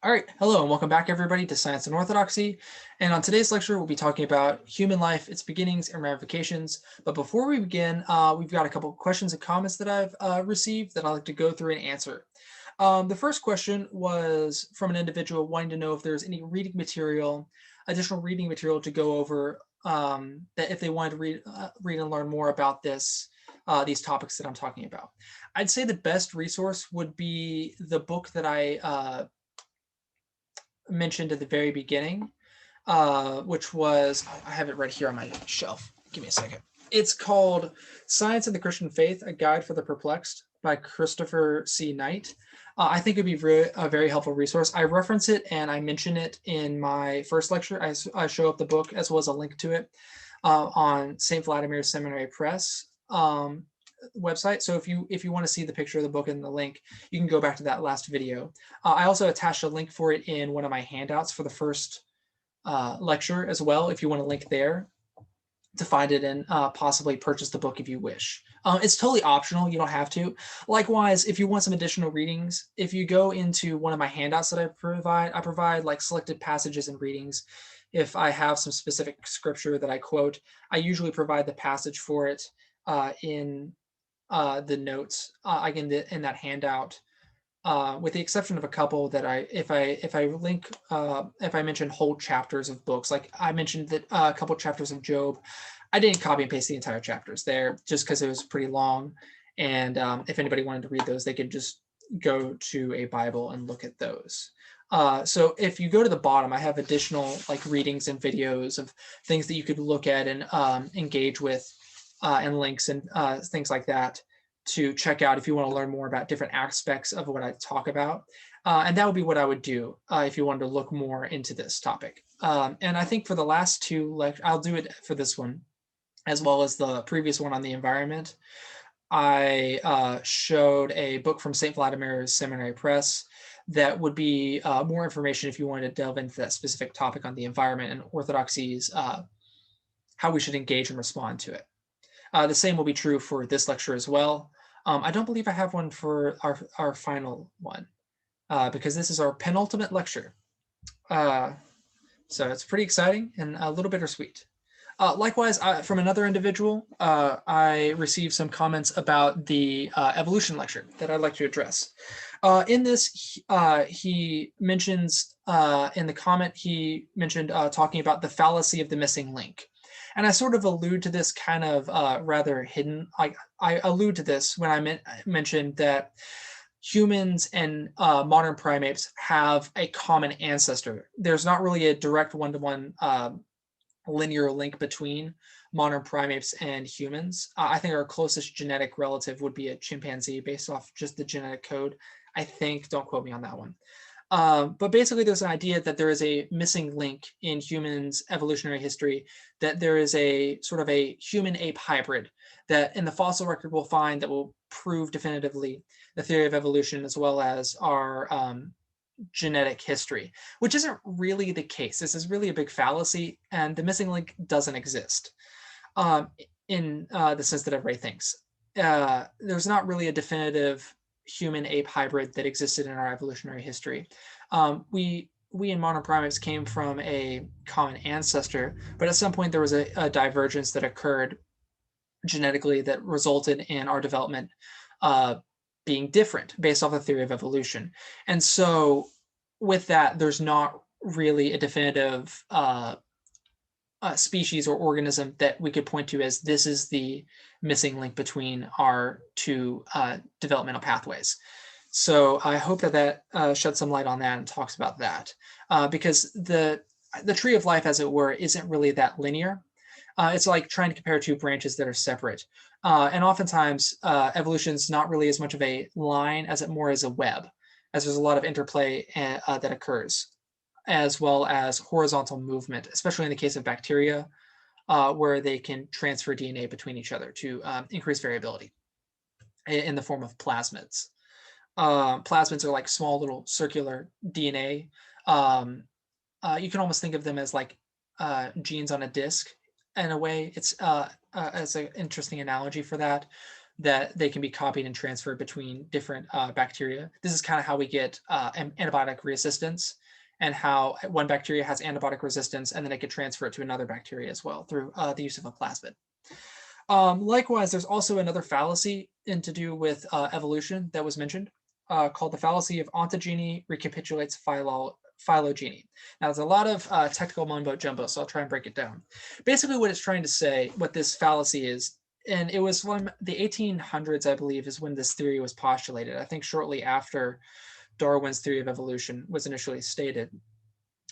All right, hello and welcome back everybody to Science and Orthodoxy. And on today's lecture, we'll be talking about human life, its beginnings and ramifications. But before we begin, we've got a couple of questions and comments that I've received that I'd like to go through and answer. The first question was from an individual wanting to know if there's any additional reading material to go over that if they wanted to read and learn more about these topics that I'm talking about. I'd say the best resource would be the book that I mentioned at the very beginning, which was, I have it right here on my shelf. Give me a second. It's called Science and the Christian Faith, A Guide for the Perplexed by Christopher C. Knight. I think it'd be a very helpful resource. I reference it and I mention it in my first lecture. I show up the book as well as a link to it on St. Vladimir's Seminary Press website. So if you want to see the picture of the book and the link, you can go back to that last video. I also attached a link for it in one of my handouts for the first lecture as well, if you want to link there to find it and possibly purchase the book if you wish. It's totally optional. You don't have to. Likewise, if you want some additional readings, if you go into one of my handouts that I provide like selected passages and readings. If I have some specific scripture that I quote, I usually provide the passage for it in the notes in that handout, with the exception of a couple that if I link, if I mention whole chapters of books, like I mentioned that a couple chapters of Job, I didn't copy and paste the entire chapters there just because it was pretty long. And if anybody wanted to read those, they could just go to a Bible and look at those. So if you go to the bottom, I have additional like readings and videos of things that you could look at and engage with, and links and things like that to check out if you want to learn more about different aspects of what I talk about. And that would be what I would do if you wanted to look more into this topic. And I think for the last two lectures, I'll do it for this one, as well as the previous one on the environment. I showed a book from St. Vladimir's Seminary Press that would be more information if you wanted to delve into that specific topic on the environment and orthodoxies, how we should engage and respond to it. The same will be true for this lecture as well. I don't believe I have one for our final one because this is our penultimate lecture. So it's pretty exciting and a little bittersweet. Likewise, from another individual, I received some comments about the evolution lecture that I'd like to address. In this, he mentions, in the comment, he mentioned talking about the fallacy of the missing link. And I sort of allude to this kind of rather hidden. I allude to this when I mentioned that humans and modern primates have a common ancestor. There's not really a direct one-to-one linear link between modern primates and humans. I think our closest genetic relative would be a chimpanzee based off just the genetic code. I think, don't quote me on that one. But basically, there's an idea that there is a missing link in humans' evolutionary history, that there is a sort of a human-ape hybrid that in the fossil record we'll find that will prove definitively the theory of evolution as well as our genetic history, which isn't really the case. This is really a big fallacy, and the missing link doesn't exist in the sense that everybody thinks. There's not really a definitive human-ape hybrid that existed in our evolutionary history. We in modern primates came from a common ancestor, but at some point there was a divergence that occurred genetically that resulted in our development being different based off the theory of evolution. And so with that, there's not really a definitive species or organism that we could point to as this is the missing link between our two developmental pathways. So I hope that sheds some light on that and talks about that, because the tree of life, as it were, isn't really that linear. It's like trying to compare two branches that are separate. And oftentimes, evolution is not really as much of a line as it more is a web, as there's a lot of interplay that occurs, as well as horizontal movement, especially in the case of bacteria, where they can transfer DNA between each other to increase variability in the form of plasmids. Plasmids are like small little circular DNA. You can almost think of them as like genes on a disc. In a way, it's an interesting analogy for that. that they can be copied and transferred between different bacteria. This is kind of how we get antibiotic resistance, and how one bacteria has antibiotic resistance and then it could transfer it to another bacteria as well through the use of a plasmid. Likewise, there's also another fallacy to do with evolution that was mentioned, called the fallacy of Antogini Recapitulates Phylogeny. Now, there's a lot of technical mumbo jumbo, so I'll try and break it down. Basically, what it's trying to say, what this fallacy is, and it was from the 1800s, I believe, is when this theory was postulated. I think shortly after Darwin's theory of evolution was initially stated,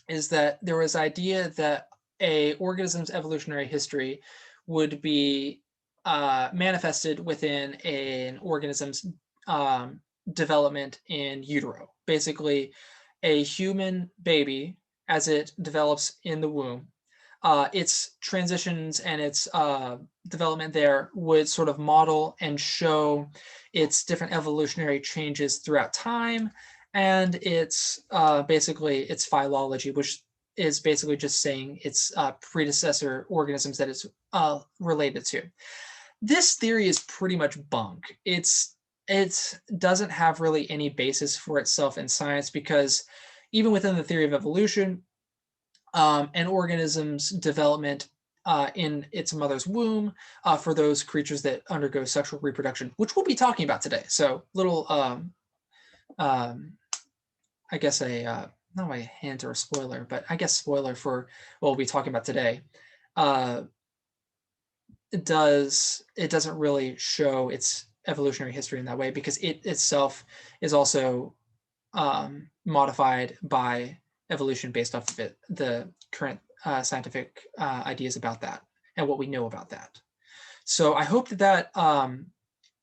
is that there was idea that a organism's evolutionary history would be manifested within an organism's development in utero. Basically, a human baby, as it develops in the womb, its transitions and its development there would sort of model and show its different evolutionary changes throughout time, and its basically its phylology, which is basically just saying its predecessor organisms that it's related to. This theory is pretty much bunk. It doesn't have really any basis for itself in science, because even within the theory of evolution, an organism's development in its mother's womb for those creatures that undergo sexual reproduction, which we'll be talking about today. So little, I guess not a hint or a spoiler, but I guess spoiler for what we'll be talking about today. It doesn't really show its evolutionary history in that way, because it itself is also modified by evolution based off of the current scientific ideas about that and what we know about that. So I hope that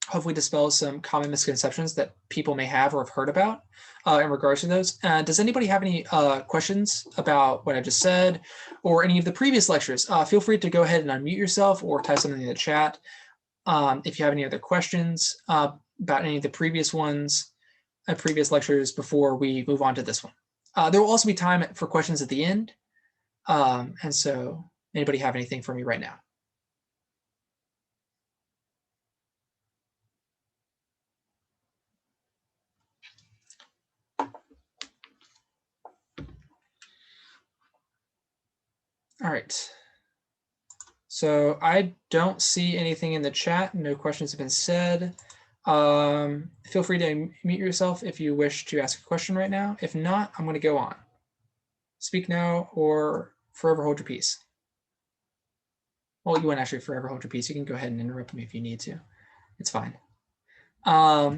hopefully dispels some common misconceptions that people may have or have heard about in regards to those. Does anybody have any questions about what I just said or any of the previous lectures? Feel free to go ahead and unmute yourself or type something in the chat. If you have any other questions about any of the previous ones, previous lectures, before we move on to this one. There will also be time for questions at the end. And so anybody have anything for me right now? All right. So I don't see anything in the chat. No questions have been said. Feel free to mute yourself if you wish to ask a question right now. If not, I'm going to go on. Speak now or forever hold your peace. Well, you won't actually forever hold your peace. You can go ahead and interrupt me if you need to. It's fine. All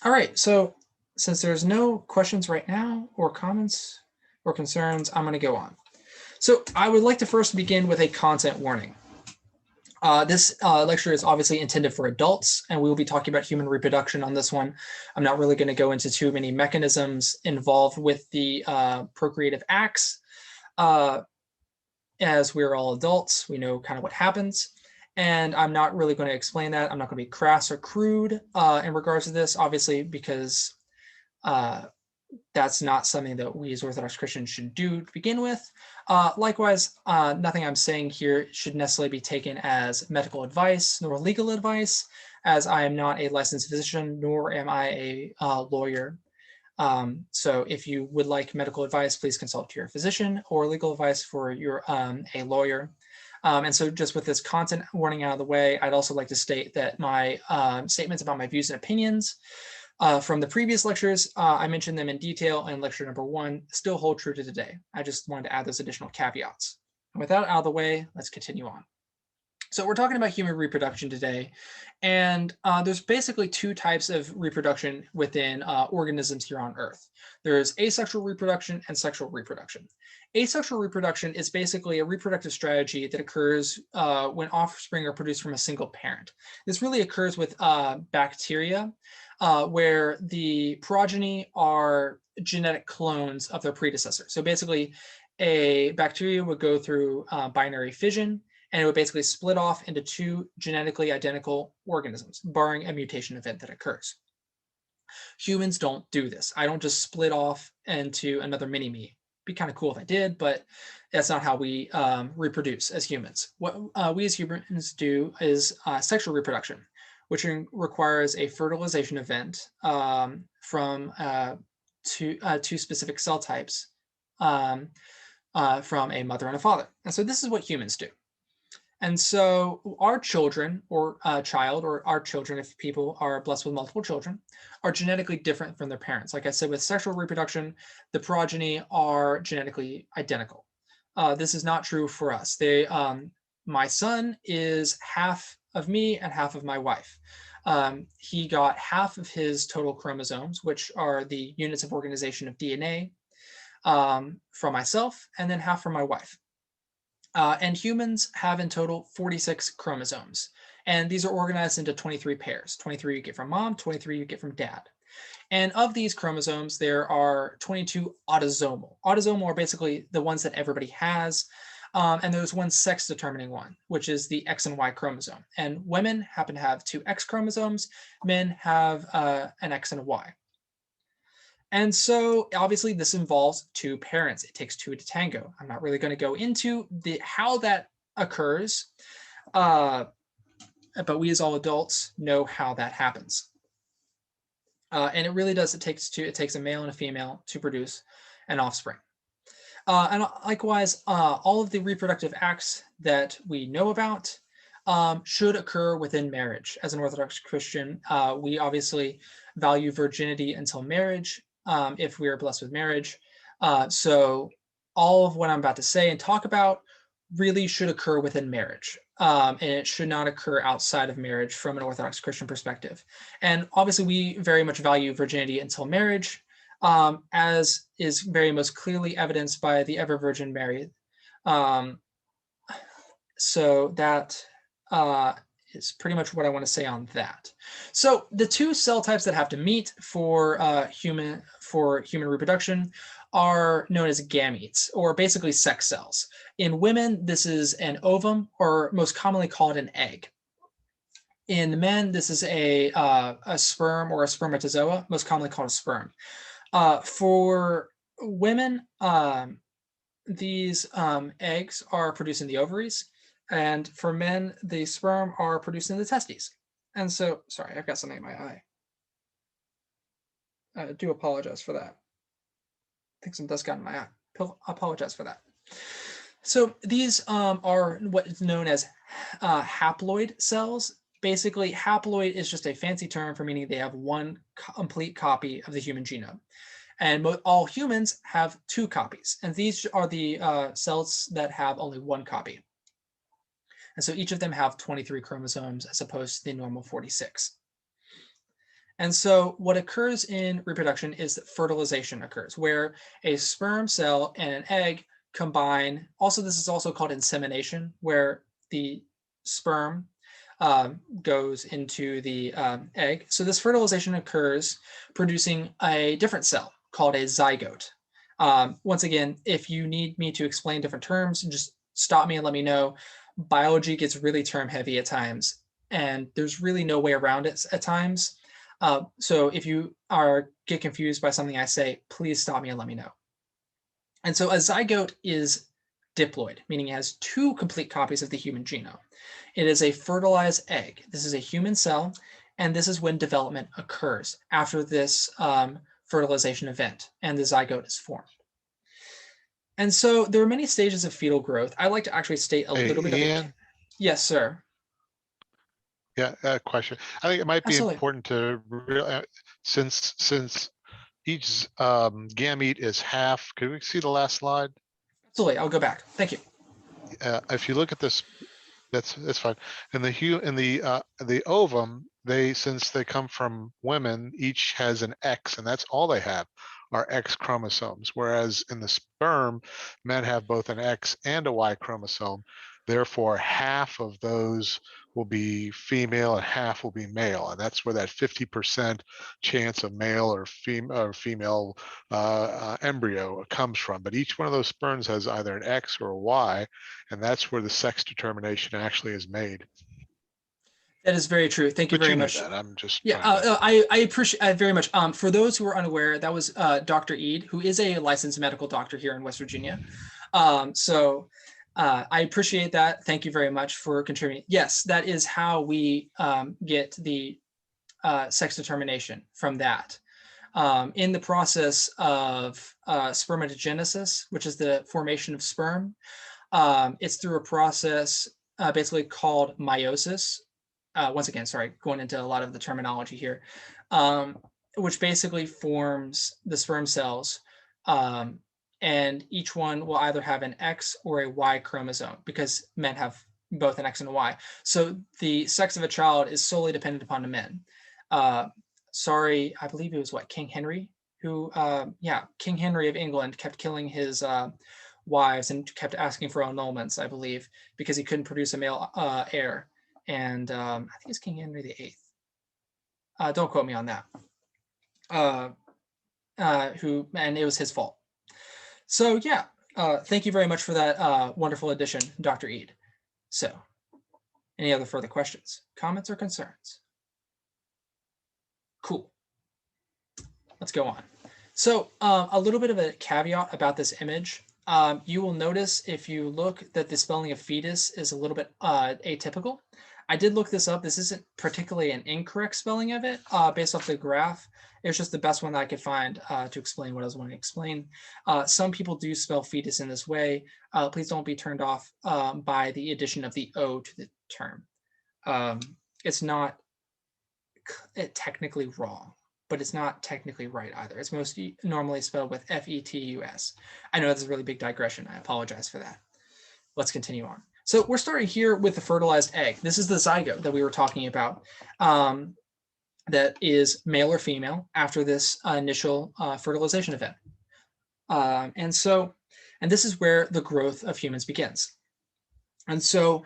right. So since there's no questions right now or comments or concerns, I'm going to go on. So I would like to first begin with a content warning. This lecture is obviously intended for adults, and we will be talking about human reproduction on this one. I'm not really going to go into too many mechanisms involved with the procreative acts. As we're all adults, we know kind of what happens. And I'm not really going to explain that. I'm not going to be crass or crude in regards to this, obviously, because that's not something that we as Orthodox Christians should do to begin with. Likewise, nothing I'm saying here should necessarily be taken as medical advice nor legal advice, as I am not a licensed physician, nor am I a lawyer. So if you would like medical advice, please consult your physician, or legal advice for your a lawyer. And so just with this content warning out of the way, I'd also like to state that my statements about my views and opinions from the previous lectures, I mentioned them in detail in lecture number 1, still hold true to today. I just wanted to add those additional caveats. And with that out of the way, let's continue on. So we're talking about human reproduction today, and there's basically 2 types of reproduction within organisms here on Earth. There's asexual reproduction and sexual reproduction. Asexual reproduction is basically a reproductive strategy that occurs when offspring are produced from a single parent. This really occurs with bacteria, where the progeny are genetic clones of their predecessor. So basically, a bacteria would go through binary fission, and it would basically split off into 2 genetically identical organisms, barring a mutation event that occurs. Humans don't do this. I don't just split off into another mini-me. It'd be kind of cool if I did, but that's not how we reproduce as humans. What we as humans do is sexual reproduction, which requires a fertilization event from two specific cell types from a mother and a father. And so this is what humans do. And so our children, or child, or our children, if people are blessed with multiple children, are genetically different from their parents. Like I said, with sexual reproduction, the progeny are genetically identical. This is not true for us. My son is half of me and half of my wife. He got half of his total chromosomes, which are the units of organization of DNA, from myself, and then half from my wife. And humans have in total 46 chromosomes. And these are organized into 23 pairs. 23 you get from mom, 23 you get from dad. And of these chromosomes, there are 22 autosomal. Autosomal are basically the ones that everybody has. And there's one sex-determining one, which is the X and Y chromosome. And women happen to have two X chromosomes. Men have an X and a Y. And so obviously this involves two parents. It takes two to tango. I'm not really going to go into how that occurs, but we as all adults know how that happens. And it really does, it takes a male and a female to produce an offspring. And likewise, all of the reproductive acts that we know about should occur within marriage. As an Orthodox Christian, we obviously value virginity until marriage, if we are blessed with marriage. So all of what I'm about to say and talk about really should occur within marriage. And it should not occur outside of marriage from an Orthodox Christian perspective. And obviously we very much value virginity until marriage, as is very most clearly evidenced by the ever Virgin Mary. So that is pretty much what I want to say on that. So the two cell types that have to meet for human reproduction are known as gametes, or basically sex cells. In women, this is an ovum, or most commonly called an egg. In men, this is a sperm or a spermatozoa, most commonly called a sperm. For women, these eggs are produced in the ovaries, and for men, the sperm are produced in the testes. And so, sorry, I've got something in my eye. I do apologize for that. I think some dust got in my eye. I apologize for that. So these are what is known as haploid cells. Basically, haploid is just a fancy term for meaning they have one complete copy of the human genome. And all humans have two copies. And these are the cells that have only one copy. And so each of them have 23 chromosomes as opposed to the normal 46. And so what occurs in reproduction is that fertilization occurs, where a sperm cell and an egg combine. Also, this is also called insemination, where the sperm goes into the egg. So this fertilization occurs producing a different cell called a zygote. Once again, if you need me to explain different terms, just stop me and let me know. Biology gets really term heavy at times, and there's really no way around it at times. So if you get confused by something I say, please stop me and let me know. And so a zygote is diploid, meaning it has two complete copies of the human genome. It is a fertilized egg. This is a human cell, and this is when development occurs after this fertilization event, and the zygote is formed. And so there are many stages of fetal growth. I like to actually state a little bit Ian? of. Yes, sir. Yeah, question. I think it might be Absolutely. important to since each gamete is half. Could we see the last slide? Absolutely. I'll go back. Thank you. If you look at this, that's fine. In the ovum, since they come from women, each has an X, and that's all they have are X chromosomes. Whereas in the sperm, men have both an X and a Y chromosome. Therefore, half of those will be female and half will be male, and that's where that 50% chance of male or female embryo comes from. But each one of those sperms has either an X or a Y, and that's where the sex determination actually is made. That is very true. Thank you But very you knew much. that. I'm just Yeah, trying to. I appreciate it very much. For those who are unaware, that was Dr. Eid, who is a licensed medical doctor here in West Virginia. So I appreciate that. Thank you very much for contributing. Yes, that is how we get the sex determination from that. In the process of spermatogenesis, which is the formation of sperm, it's through a process basically called meiosis. Once again, sorry, going into a lot of the terminology here, which basically forms the sperm cells. And each one will either have an X or a Y chromosome because men have both an X and a Y. So the sex of a child is solely dependent upon the men. Sorry, I believe it was King Henry, who, King Henry of England kept killing his wives and kept asking for annulments, I believe, because he couldn't produce a male heir. And I think it's King Henry VIII. Don't quote me on that. And it was his fault. So yeah, thank you very much for that wonderful addition, Dr. Eid. So, any other further questions, comments, or concerns? Cool. Let's go on. So a little bit of a caveat about this image. You will notice if you look that the spelling of fetus is a little bit atypical. I did look this up. This isn't particularly an incorrect spelling of it based off the graph. It's just the best one that I could find to explain what I was wanting to explain. Some people do spell fetus in this way. Please don't be turned off by the addition of the O to the term. It's not technically wrong, but it's not technically right either. It's mostly normally spelled with F-E-T-U-S. I know that's a really big digression. I apologize for that. Let's continue on. So we're starting here with the fertilized egg. This is the zygote that we were talking about that is male or female after this initial fertilization event. And this is where the growth of humans begins. And so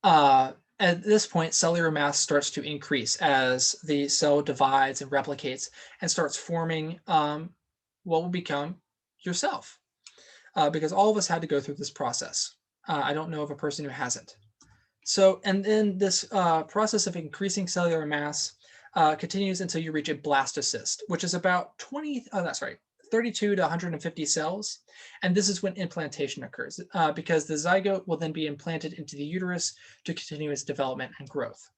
at this point, cellular mass starts to increase as the cell divides and replicates and starts forming what will become yourself. Because all of us had to go through this process. I don't know of a person who hasn't. So, and then this process of increasing cellular mass continues until you reach a blastocyst, which is about 32 to 150 cells. And this is when implantation occurs because the zygote will then be implanted into the uterus to continue its development and growth.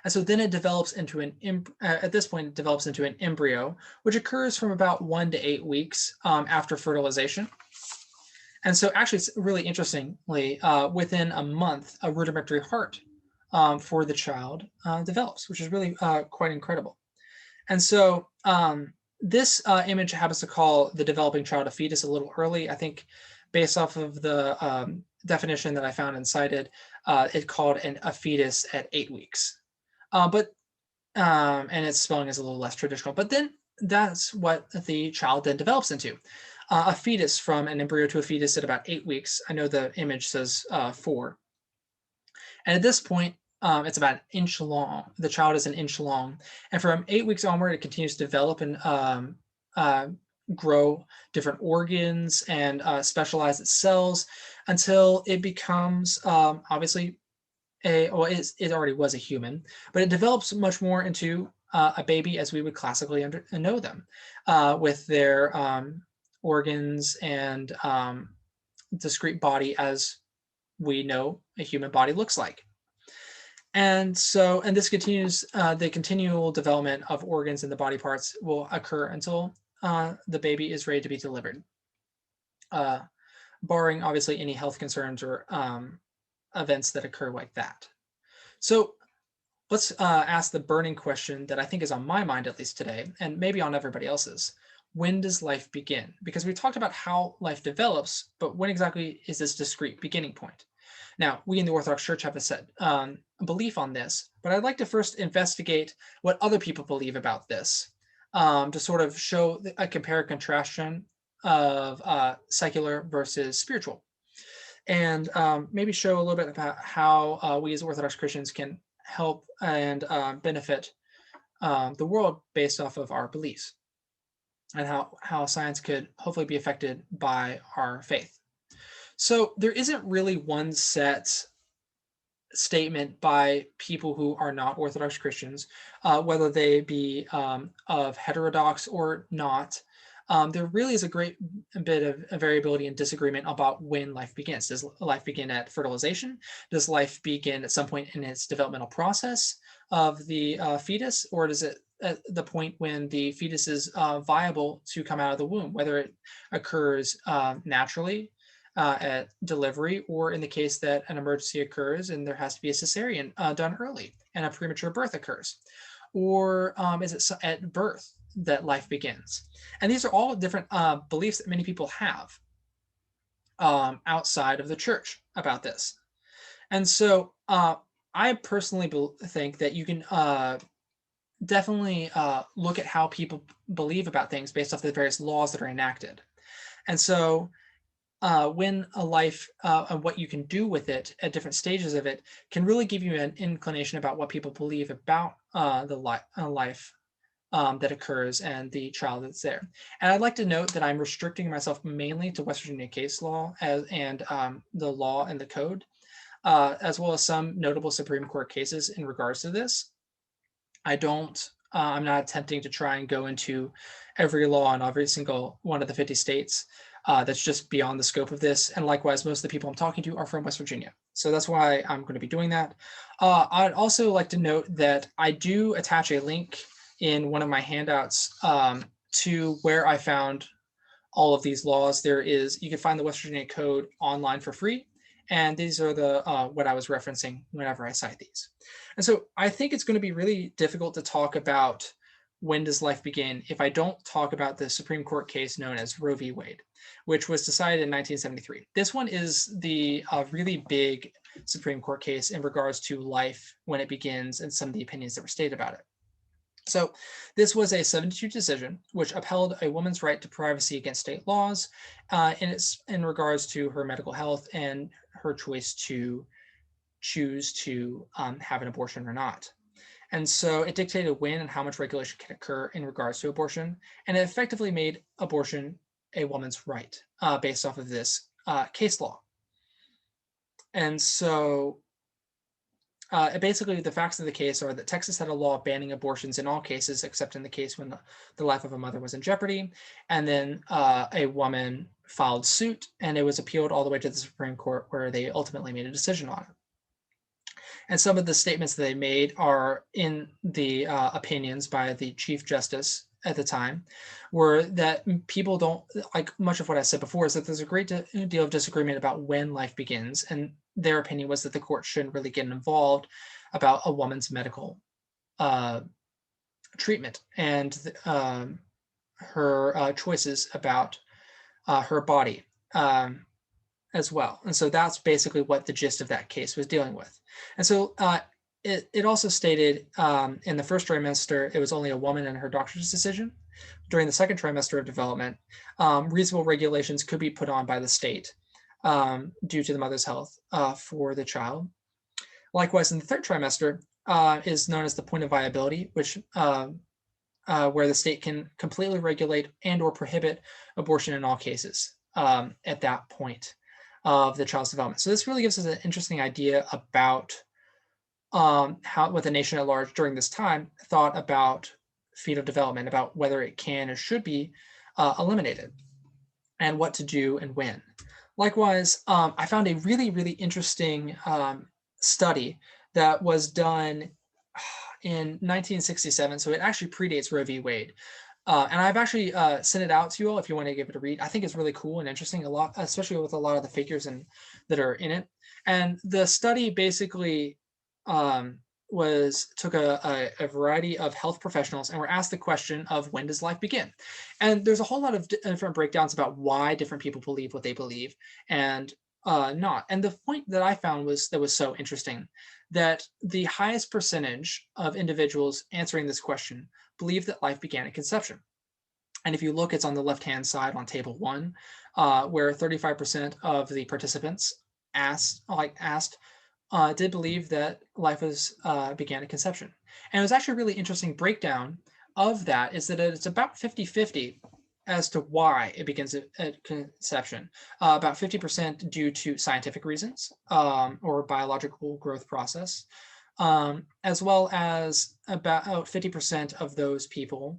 And so then it develops into at this point, it develops into an embryo, which occurs from about 1 to 8 weeks after fertilization. And so actually, it's really interestingly, within a month, a rudimentary heart for the child develops, which is really quite incredible. And so this image happens to call the developing child a fetus a little early. I think based off of the definition that I found and cited, it called a fetus at 8 weeks. And its spelling is a little less traditional. But then that's what the child then develops into. A fetus from an embryo to a fetus at about 8 weeks. I know the image says 4. And at this point, it's about an inch long. The child is an inch long. And from 8 weeks onward, it continues to develop and grow different organs and specialize its cells until it becomes obviously it already was a human, but it develops much more into a baby as we would classically know them with their organs and discrete body as we know a human body looks like. And this continues, the continual development of organs and the body parts will occur until the baby is ready to be delivered, barring obviously any health concerns or events that occur like that. So let's ask the burning question that I think is on my mind, at least today, and maybe on everybody else's. When does life begin? Because we talked about how life develops, but when exactly is this discrete beginning point? Now, we in the Orthodox Church have a set belief on this, but I'd like to first investigate what other people believe about this to sort of show a compare contrastion of secular versus spiritual. And maybe show a little bit about how we as Orthodox Christians can help and benefit the world based off of our beliefs, and how science could hopefully be affected by our faith. So there isn't really one set statement by people who are not Orthodox Christians, whether they be of heterodox or not, there really is a great bit of variability and disagreement about when life begins. Does life begin at fertilization? Does life begin at some point in its developmental process of the fetus, or does it at the point when the fetus is viable to come out of the womb, whether it occurs naturally at delivery, or in the case that an emergency occurs and there has to be a cesarean done early and a premature birth occurs? Or is it at birth that life begins? And these are all different beliefs that many people have outside of the church about this. And so I personally think that you can definitely look at how people believe about things based off the various laws that are enacted. And so when a life and what you can do with it at different stages of it can really give you an inclination about what people believe about the life that occurs and the child that's there. And I'd like to note that I'm restricting myself mainly to West Virginia case law and the law and the code, as well as some notable Supreme Court cases in regards to this. I'm not attempting to try and go into every law in every single one of the 50 states. That's just beyond the scope of this. And likewise, most of the people I'm talking to are from West Virginia. So that's why I'm going to be doing that. I'd also like to note that I do attach a link in one of my handouts to where I found all of these laws. You can find the West Virginia Code online for free. And these are the what I was referencing whenever I cite these. And so I think it's going to be really difficult to talk about when does life begin if I don't talk about the Supreme Court case known as Roe v. Wade, which was decided in 1973. This one is the really big Supreme Court case in regards to life when it begins and some of the opinions that were stated about it. So this was a 7-2 decision, which upheld a woman's right to privacy against state laws in regards to her medical health and her choice to choose to have an abortion or not. And so it dictated when and how much regulation can occur in regards to abortion. And it effectively made abortion a woman's right based off of this case law. And so basically, the facts of the case are that Texas had a law banning abortions in all cases, except in the case when the life of a mother was in jeopardy. And then a woman filed suit, and it was appealed all the way to the Supreme Court, where they ultimately made a decision on it. And some of the statements that they made are in the opinions by the Chief Justice at the time, were that people don't, like much of what I said before, is that there's a great deal of disagreement about when life begins. And their opinion was that the court shouldn't really get involved about a woman's medical treatment and her choices about her body as well. And so that's basically what the gist of that case was dealing with. And so it also stated in the first trimester, it was only a woman and her doctor's decision. During the second trimester of development, reasonable regulations could be put on by the state due to the mother's health for the child. Likewise, in the third trimester is known as the point of viability, which where the state can completely regulate and or prohibit abortion in all cases at that point of the child's development. So this really gives us an interesting idea about what the nation at large during this time thought about fetal development, about whether it can or should be eliminated, and what to do and when. Likewise, I found a really, really interesting study that was done in 1967. So it actually predates Roe v. Wade. And I've actually sent it out to you all if you want to give it a read. I think it's really cool and interesting, a lot, especially with a lot of the figures that are in it. And the study basically took a variety of health professionals and were asked the question of when does life begin? And there's a whole lot of different breakdowns about why different people believe what they believe and not. And the point that I found was so interesting, that the highest percentage of individuals answering this question believe that life began at conception. And if you look, it's on the left-hand side on table 1, where 35% of the participants asked did believe that life began at conception. And it was actually a really interesting breakdown of that, is that it's about 50-50 as to why it begins at conception. About 50% due to scientific reasons or biological growth process, as well as about 50% of those people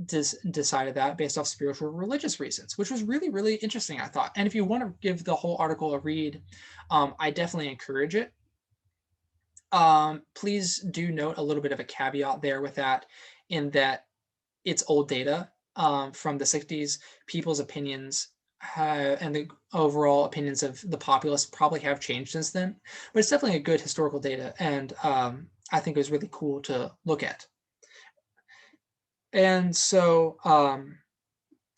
decided that based off spiritual religious reasons, which was really, really interesting, I thought. And if you want to give the whole article a read, I definitely encourage it. Please do note a little bit of a caveat there with that, in that it's old data from the 60s. People's opinions and the overall opinions of the populace probably have changed since then, but it's definitely a good historical data, and I think it was really cool to look at. And so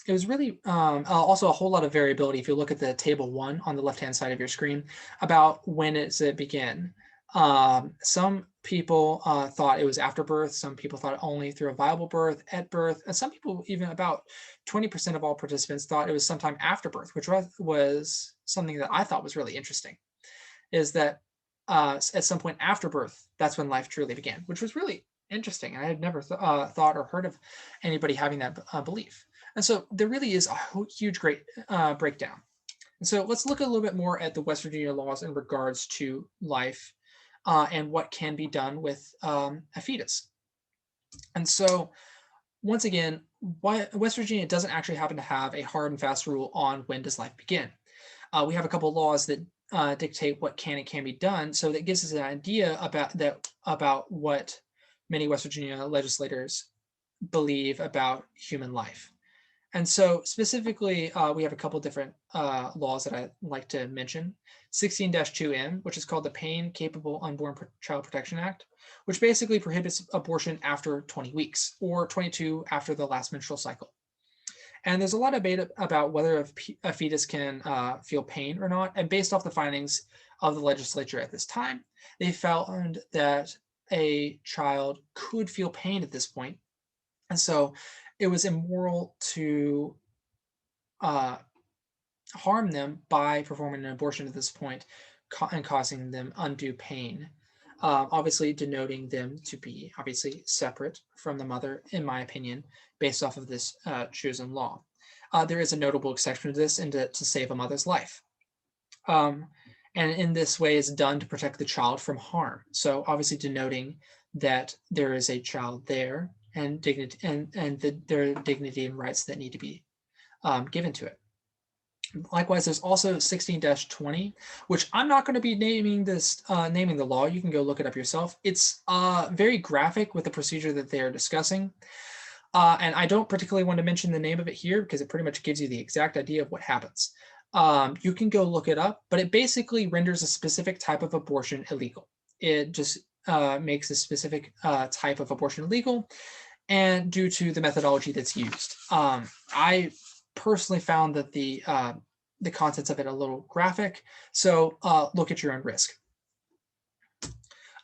it was really also a whole lot of variability. If you look at the table 1 on the left-hand side of your screen about when does it begin. Some people thought it was after birth. Some people thought only through a viable birth, at birth, and some people, even about 20% of all participants, thought it was sometime after birth, which was something that I thought was really interesting, is that at some point after birth, that's when life truly began, which was really interesting. I had never thought or heard of anybody having that belief. And so there really is a huge, great breakdown. And so let's look a little bit more at the West Virginia laws in regards to life and what can be done with a fetus. And so once again, West Virginia doesn't actually happen to have a hard and fast rule on when does life begin. We have a couple of laws that dictate what can and can't be done. So that gives us an idea about what many West Virginia legislators believe about human life. And so specifically, we have a couple different laws that I'd like to mention. 16-2M, which is called the Pain Capable Unborn Child Protection Act, which basically prohibits abortion after 20 weeks or 22 after the last menstrual cycle. And there's a lot of debate about whether a fetus can feel pain or not. And based off the findings of the legislature at this time, they found that a child could feel pain at this point. And so it was immoral to harm them by performing an abortion at this point and causing them undue pain. Obviously denoting them to be obviously separate from the mother, in my opinion, based off of this chosen law. There is a notable exception to this, and to save a mother's life. And in this way is done to protect the child from harm. So obviously denoting that there is a child there, and dignity and their dignity and rights that need to be given to it. Likewise, there's also 16-20, which I'm not going to be naming the law. You can go look it up yourself. It's very graphic with the procedure that they are discussing. And I don't particularly want to mention the name of it here because it pretty much gives you the exact idea of what happens. You can go look it up, but it basically renders a specific type of abortion illegal. It just makes a specific type of abortion illegal, and due to the methodology that's used. I personally found that the contents of it a little graphic, so look at your own risk.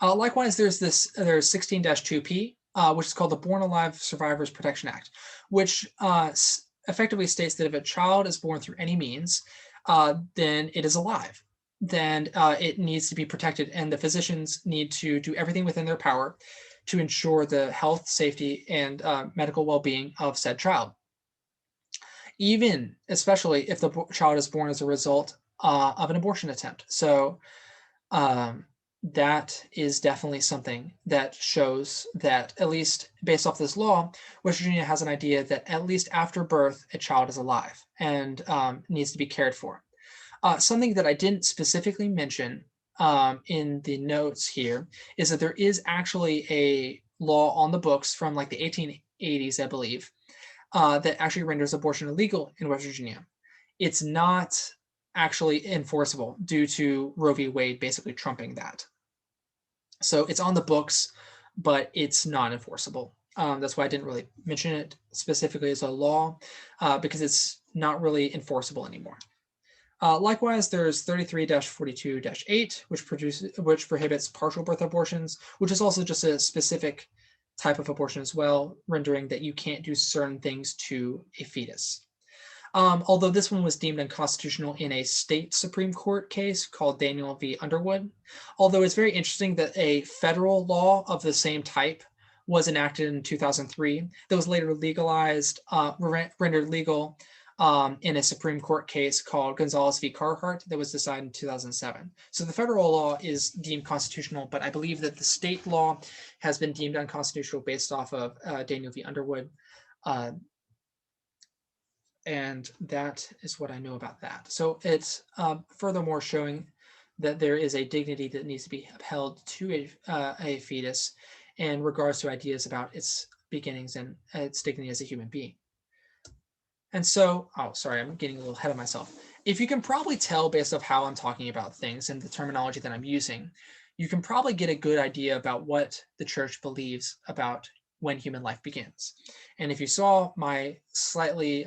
Likewise, there's 16-2P, which is called the Born Alive Survivors Protection Act, which effectively states that if a child is born through any means, then it is alive. Then it needs to be protected, and the physicians need to do everything within their power to ensure the health, safety, and medical well-being of said child. Especially if the child is born as a result of an abortion attempt. So that is definitely something that shows that, at least based off this law, West Virginia has an idea that at least after birth, a child is alive and needs to be cared for. Something that I didn't specifically mention in the notes here is that there is actually a law on the books from like the 1880s, I believe, that actually renders abortion illegal in West Virginia. It's not actually enforceable due to Roe v. Wade basically trumping that. So it's on the books, but it's not enforceable. That's why I didn't really mention it specifically as a law, because it's not really enforceable anymore. Likewise, there's 33-42-8, which prohibits partial birth abortions, which is also just a specific type of abortion as well, rendering that you can't do certain things to a fetus. Although this one was deemed unconstitutional in a state Supreme Court case called Daniel v. Underwood. Although it's very interesting that a federal law of the same type was enacted in 2003 that was later legalized, rendered legal in a Supreme Court case called Gonzalez v. Carhart that was decided in 2007. So the federal law is deemed constitutional, but I believe that the state law has been deemed unconstitutional based off of Daniel v. Underwood. And that is what I know about that. So it's furthermore showing that there is a dignity that needs to be upheld to a fetus in regards to ideas about its beginnings and its dignity as a human being. And so, oh, sorry, I'm getting a little ahead of myself. If you can probably tell based off how I'm talking about things and the terminology that I'm using, you can probably get a good idea about what the church believes about when human life begins. And if you saw my slightly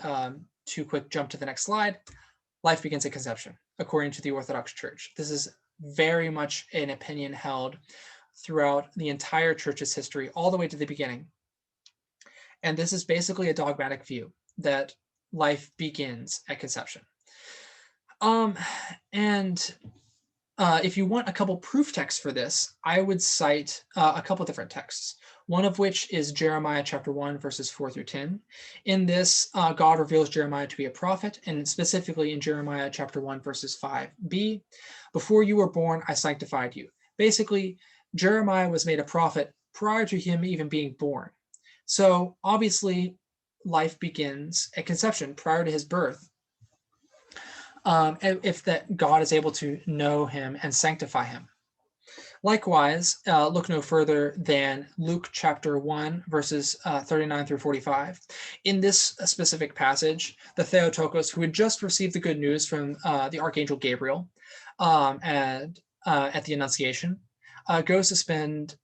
too quick jump to the next slide, life begins at conception, according to the Orthodox Church. This is very much an opinion held throughout the entire church's history, all the way to the beginning. And this is basically a dogmatic view that life begins at conception. And if you want a couple proof texts for this, I would cite a couple different texts. One of which is Jeremiah chapter 1, verses 4 through 10. In this, God reveals Jeremiah to be a prophet, and specifically in Jeremiah chapter 1, verses 5b, before you were born, I sanctified you. Basically, Jeremiah was made a prophet prior to him even being born. So obviously, life begins at conception, prior to his birth. If that God is able to know him and sanctify him. Likewise, look no further than Luke chapter 1, verses 39 through 45. In this specific passage, the Theotokos, who had just received the good news from the Archangel Gabriel at the Annunciation, goes to spend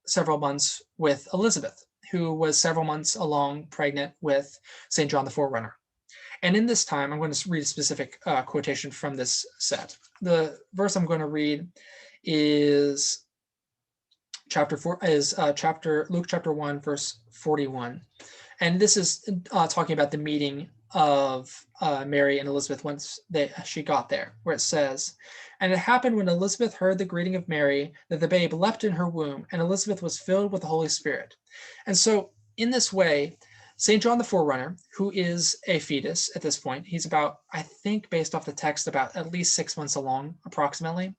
several months with Elizabeth, who was several months along pregnant with St. John the Forerunner. And in this time, I'm going to read a specific quotation from this set. The verse I'm going to read is Luke chapter 1, verse 41. And this is talking about the meeting of Mary and Elizabeth once she got there, where it says, "And it happened when Elizabeth heard the greeting of Mary that the babe leapt in her womb, and Elizabeth was filled with the Holy Spirit." And so in this way, St. John the Forerunner, who is a fetus at this point, he's about, I think based off the text, about at least 6 months along, approximately.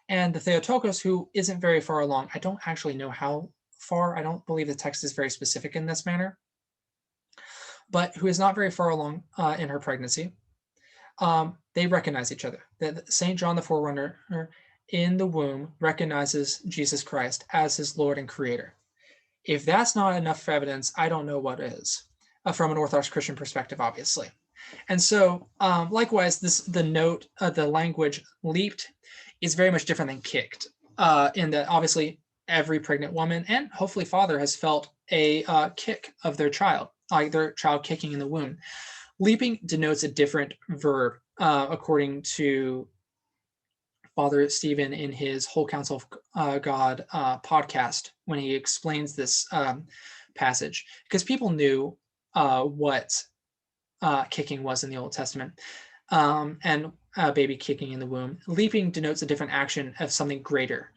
And the Theotokos, who isn't very far along, I don't actually know how far, I don't believe the text is very specific in this manner, but who is not very far along in her pregnancy, they recognize each other. That St. John the Forerunner in the womb recognizes Jesus Christ as his Lord and Creator. If that's not enough evidence, I don't know what is, from an Orthodox Christian perspective, obviously. And so, likewise, the language leaped is very much different than kicked, in that obviously every pregnant woman and hopefully father has felt a kick of their child, like their child kicking in the womb. Leaping denotes a different verb, according to Father Stephen in his Whole Counsel of God podcast when he explains this passage, because people knew what kicking was in the Old Testament, and baby kicking in the womb. Leaping denotes a different action of something greater.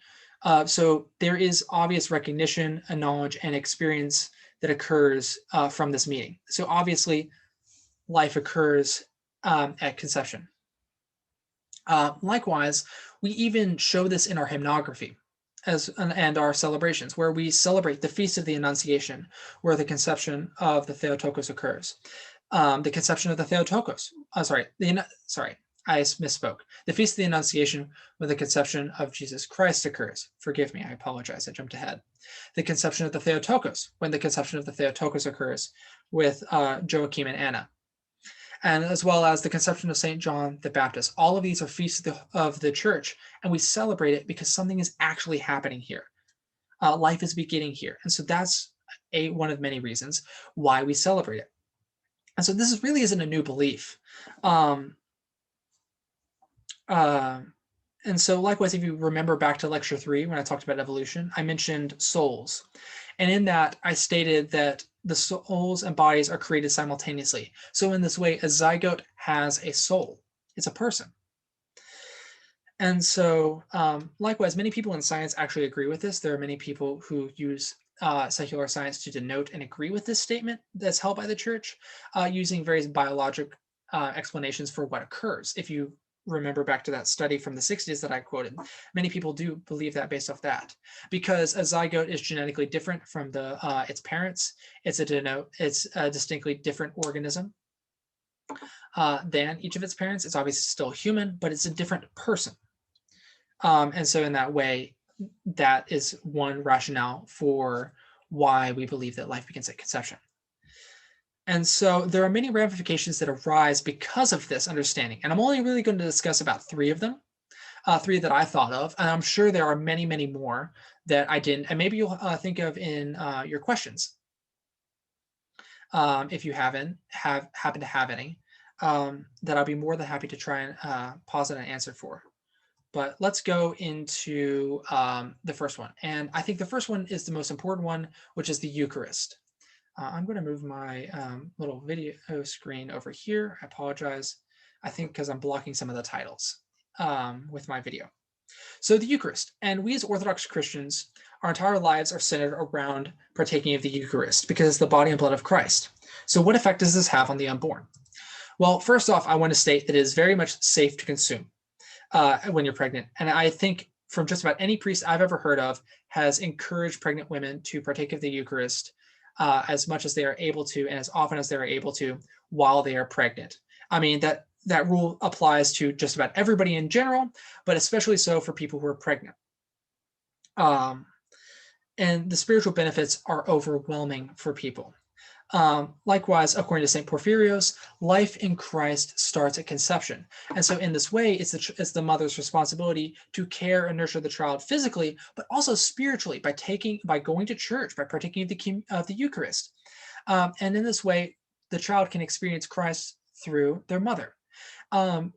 So there is obvious recognition, a knowledge, and experience that occurs from this meeting. So obviously, life occurs at conception. Likewise, we even show this in our hymnography and our celebrations, where we celebrate the Feast of the Annunciation, where the conception of the Theotokos occurs. The conception of the Theotokos, I misspoke. The Feast of the Annunciation, where the conception of Jesus Christ occurs. Forgive me, I apologize, I jumped ahead. The conception of the Theotokos, when the conception of the Theotokos occurs with Joachim and Anna. And as well as the conception of St. John the Baptist. All of these are feasts of the church, and we celebrate it because something is actually happening here. Life is beginning here. And so that's one of many reasons why we celebrate it. And so this really isn't a new belief. And so likewise, if you remember back to lecture 3, when I talked about evolution, I mentioned souls. And in that, I stated that the souls and bodies are created simultaneously. So in this way, a zygote has a soul. It's a person. And so likewise, many people in science actually agree with this. There are many people who use secular science to denote and agree with this statement that's held by the church, using various biologic explanations for what occurs. If you remember back to that study from the 60s that I quoted, many people do believe that based off that, because a zygote is genetically different from its parents. It's a distinctly different organism than each of its parents. It's obviously still human, but it's a different person. And so in that way, that is one rationale for why we believe that life begins at conception. And so there are many ramifications that arise because of this understanding. And I'm only really going to discuss about three of them, three that I thought of. And I'm sure there are many, many more that I didn't. And maybe you'll think of in your questions, if you happen to have any, that I'll be more than happy to try and pause it and answer for. But let's go into the first one. And I think the first one is the most important one, which is the Eucharist. I'm going to move my little video screen over here. I apologize. I think because I'm blocking some of the titles with my video. So the Eucharist. And we as Orthodox Christians, our entire lives are centered around partaking of the Eucharist because it's the body and blood of Christ. So what effect does this have on the unborn? Well, first off, I want to state that it is very much safe to consume when you're pregnant. And I think from just about any priest I've ever heard of has encouraged pregnant women to partake of the Eucharist as much as they are able to and as often as they are able to while they are pregnant. I mean, that rule applies to just about everybody in general, but especially so for people who are pregnant. And the spiritual benefits are overwhelming for people. Likewise, according to St. Porphyrios, life in Christ starts at conception. And so in this way, it's the mother's responsibility to care and nurture the child physically, but also spiritually by going to church, by partaking of the Eucharist. And in this way, the child can experience Christ through their mother.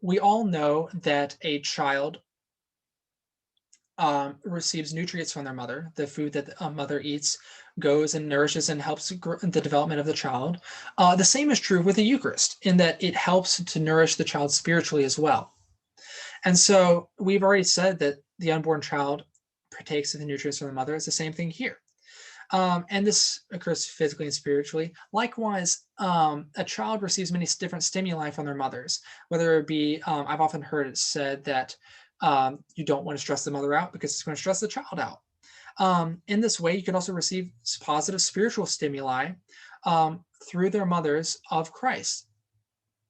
We all know that a child receives nutrients from their mother. The food that a mother eats goes and nourishes and helps the development of the child. The same is true with the Eucharist, in that it helps to nourish the child spiritually as well. And so we've already said that the unborn child partakes of the nutrients from the mother. It's the same thing here. And this occurs physically and spiritually. Likewise, a child receives many different stimuli from their mothers, whether it be, I've often heard it said that you don't want to stress the mother out because it's going to stress the child out. In this way, you can also receive positive spiritual stimuli through their mothers of Christ.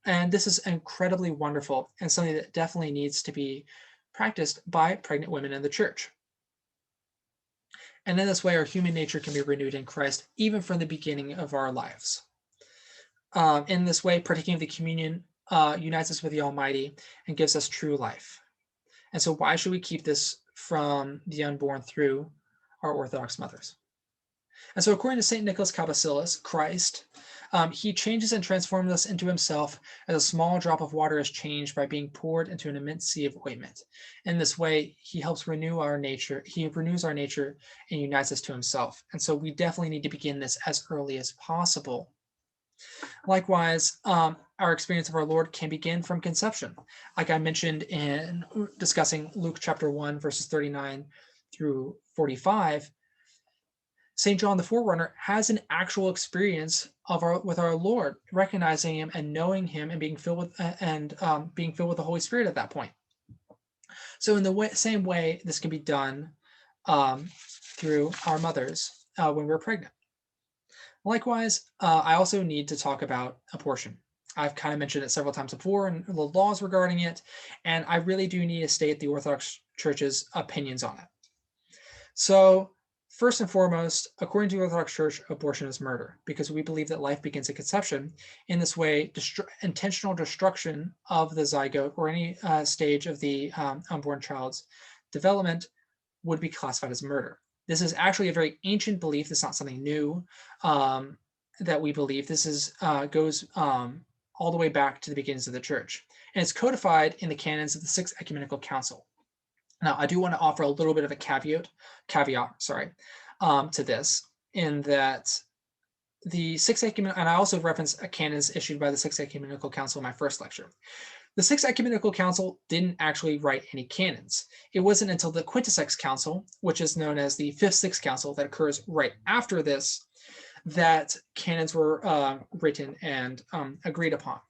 And this is incredibly wonderful and something that definitely needs to be practiced by pregnant women in the church. And in this way, our human nature can be renewed in Christ, even from the beginning of our lives. In this way, partaking of the communion unites us with the Almighty and gives us true life. And so why should we keep this from the unborn through our Orthodox mothers? And so according to St. Nicholas Cabasilas, Christ, he changes and transforms us into himself as a small drop of water is changed by being poured into an immense sea of ointment. In this way, he helps renew our nature. He renews our nature and unites us to himself. And so we definitely need to begin this as early as possible. Likewise, our experience of our Lord can begin from conception. Like I mentioned in discussing Luke chapter 1, verses 39 through 45, St. John the Forerunner has an actual experience with our Lord, recognizing him and knowing him and being filled with the Holy Spirit at that point. So in the same way, this can be done through our mothers when we're pregnant. Likewise, I also need to talk about abortion. I've kind of mentioned it several times before and the laws regarding it, and I really do need to state the Orthodox Church's opinions on it. So first and foremost, according to the Orthodox Church, abortion is murder because we believe that life begins at conception. In this way, intentional destruction of the zygote or any stage of the unborn child's development would be classified as murder. This is actually a very ancient belief. It's not something new that we believe. This goes all the way back to the beginnings of the church. And it's codified in the canons of the Sixth Ecumenical Council. Now, I do want to offer a little bit of a caveat, to this, in that the Sixth Ecumenical, and I also reference canons issued by the Sixth Ecumenical Council in my first lecture. The Sixth Ecumenical Council didn't actually write any canons. It wasn't until the Quintisex Council, which is known as the Fifth Sixth Council that occurs right after this, that canons were written and agreed upon.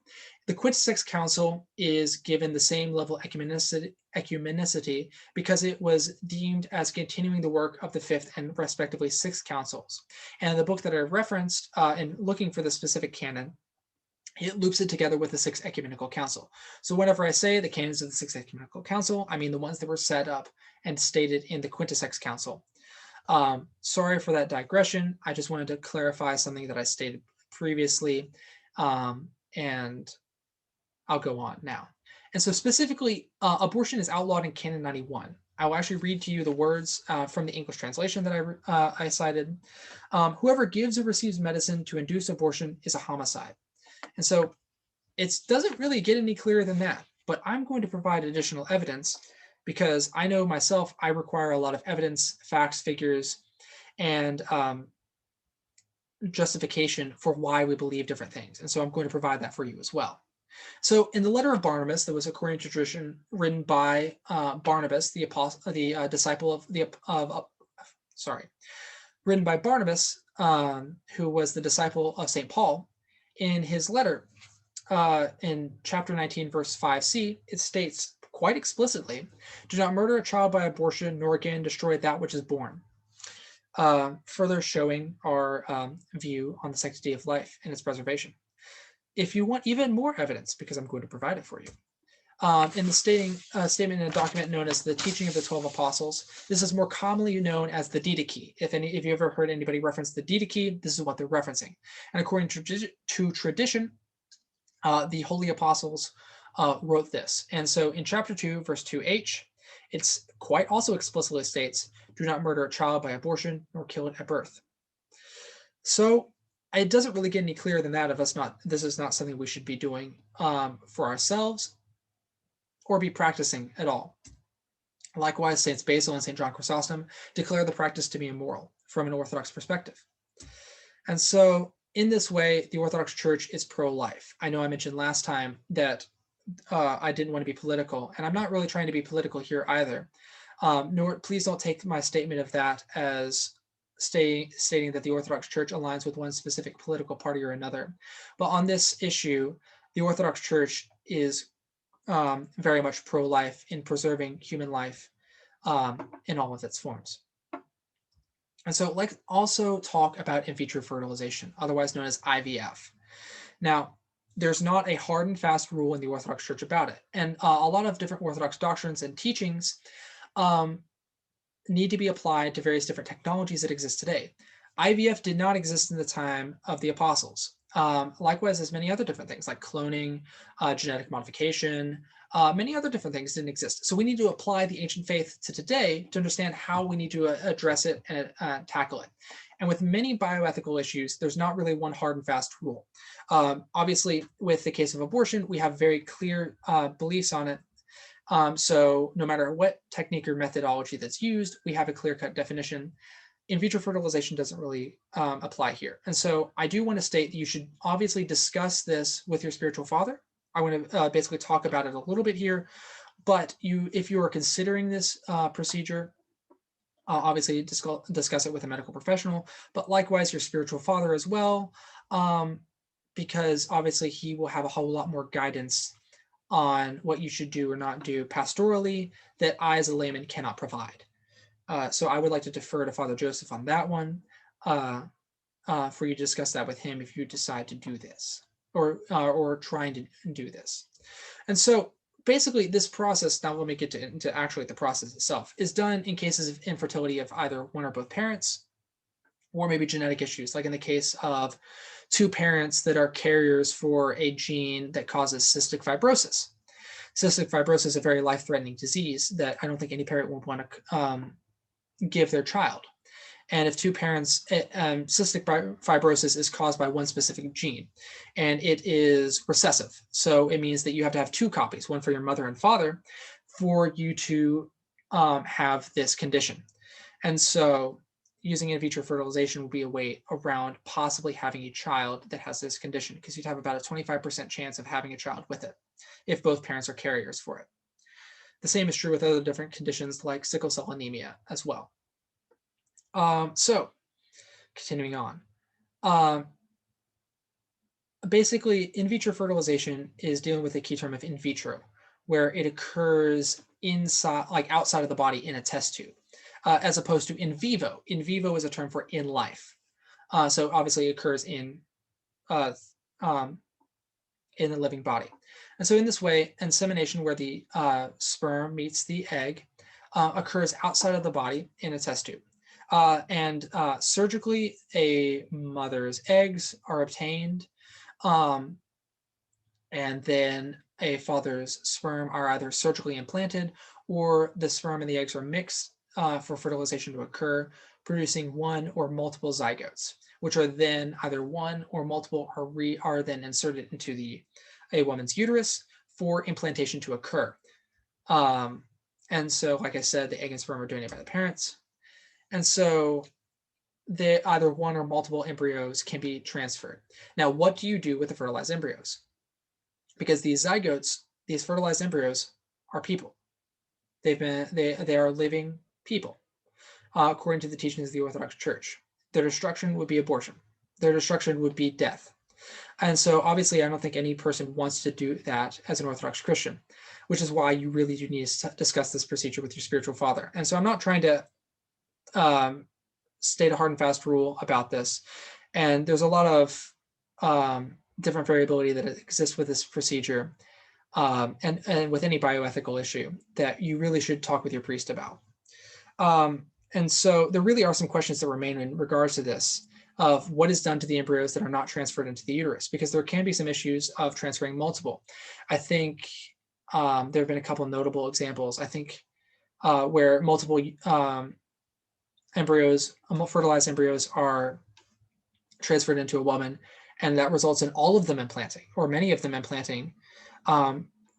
The Quintisex Council is given the same level of ecumenicity because it was deemed as continuing the work of the fifth and respectively sixth councils. And the book that I referenced in looking for the specific canon, it loops it together with the Sixth Ecumenical Council. So whenever I say the canons of the Sixth Ecumenical Council, I mean the ones that were set up and stated in the Quintisex Council. Sorry for that digression. I just wanted to clarify something that I stated previously, and I'll go on now. And so specifically, abortion is outlawed in Canon 91. I will actually read to you the words from the English translation that I cited. Whoever gives or receives medicine to induce abortion is a homicide. And so it doesn't really get any clearer than that, but I'm going to provide additional evidence because I know myself, I require a lot of evidence, facts, figures, and justification for why we believe different things. And so I'm going to provide that for you as well. So in the letter of Barnabas, that was according to tradition written by Barnabas, the apostle, the disciple of the written by Barnabas, who was the disciple of St. Paul. In his letter, in chapter 19, verse 5c, it states quite explicitly, "Do not murder a child by abortion, nor again destroy that which is born." Further showing our view on the sanctity of life and its preservation. If you want even more evidence, because I'm going to provide it for you, in the statement in a document known as the Teaching of the 12 Apostles, this is more commonly known as the Didache. If you ever heard anybody reference the Didache, this is what they're referencing. And according to tradition, the Holy Apostles wrote this. And so in chapter 2, verse 2h, it's quite also explicitly states, "Do not murder a child by abortion, nor kill it at birth." So it doesn't really get any clearer than that. This is not something we should be doing for ourselves or be practicing at all. Likewise, Saints Basil and St. John Chrysostom declare the practice to be immoral from an Orthodox perspective. And so in this way, the Orthodox Church is pro-life. I know I mentioned last time that I didn't want to be political, and I'm not really trying to be political here either. Nor please don't take my statement of that as stating that the Orthodox Church aligns with one specific political party or another. But on this issue, the Orthodox Church is very much pro-life in preserving human life in all of its forms. And so let's also talk about in vitro fertilization, otherwise known as IVF. Now, there's not a hard and fast rule in the Orthodox Church about it. And a lot of different Orthodox doctrines and teachings need to be applied to various different technologies that exist today. IVF did not exist in the time of the apostles. Likewise, as many other different things like cloning, genetic modification, many other different things didn't exist. So we need to apply the ancient faith to today to understand how we need to address it and tackle it. And with many bioethical issues, there's not really one hard and fast rule. Obviously, with the case of abortion, we have very clear beliefs on it. So no matter what technique or methodology that's used, we have a clear-cut definition. In vitro fertilization doesn't really apply here. And so I do want to state that you should obviously discuss this with your spiritual father. I want to basically talk about it a little bit here, but if you are considering this procedure, obviously discuss it with a medical professional, but likewise your spiritual father as well, because obviously he will have a whole lot more guidance on what you should do or not do pastorally that I as a layman cannot provide. So I would like to defer to Father Joseph on that one for you to discuss that with him if you decide to do this or trying to do this. And so basically this process, now let me get into actually the process itself, is done in cases of infertility of either one or both parents, or maybe genetic issues, like in the case of two parents that are carriers for a gene that causes cystic fibrosis. Cystic fibrosis is a very life-threatening disease that I don't think any parent would want to give their child. And if two parents, cystic fibrosis is caused by one specific gene, and it is recessive. So it means that you have to have two copies, one for your mother and father, for you to have this condition. And so using in vitro fertilization would be a way around possibly having a child that has this condition, because you'd have about a 25% chance of having a child with it if both parents are carriers for it. The same is true with other different conditions like sickle cell anemia as well. So continuing on. Um, Basically, in vitro fertilization is dealing with a key term of in vitro, where it occurs inside, like outside of the body in a test tube, as opposed to in vivo. In vivo is a term for in life. So obviously, it occurs uh, um, in a living body. And so in this way, insemination, where the sperm meets the egg, occurs outside of the body in a test tube. And surgically, a mother's eggs are obtained, and then a father's sperm are either surgically implanted, or the sperm and the eggs are mixed for fertilization to occur, producing one or multiple zygotes, which are then either one or multiple are then inserted into a woman's uterus for implantation to occur. And so, like I said, the egg and sperm are donated by the parents. And so either one or multiple embryos can be transferred. Now, what do you do with the fertilized embryos? Because these zygotes, these fertilized embryos, are people. They are living people, according to the teachings of the Orthodox Church. Their destruction would be abortion. Their destruction would be death. And so obviously, I don't think any person wants to do that as an Orthodox Christian, which is why you really do need to discuss this procedure with your spiritual father. And so I'm not trying to state a hard and fast rule about this. And there's a lot of different variability that exists with this procedure, and with any bioethical issue that you really should talk with your priest about. And so there really are some questions that remain in regards to this, of what is done to the embryos that are not transferred into the uterus, because there can be some issues of transferring multiple. I think there have been a couple notable examples, I think, where multiple fertilized embryos are transferred into a woman, and that results in all of them implanting, or many of them implanting,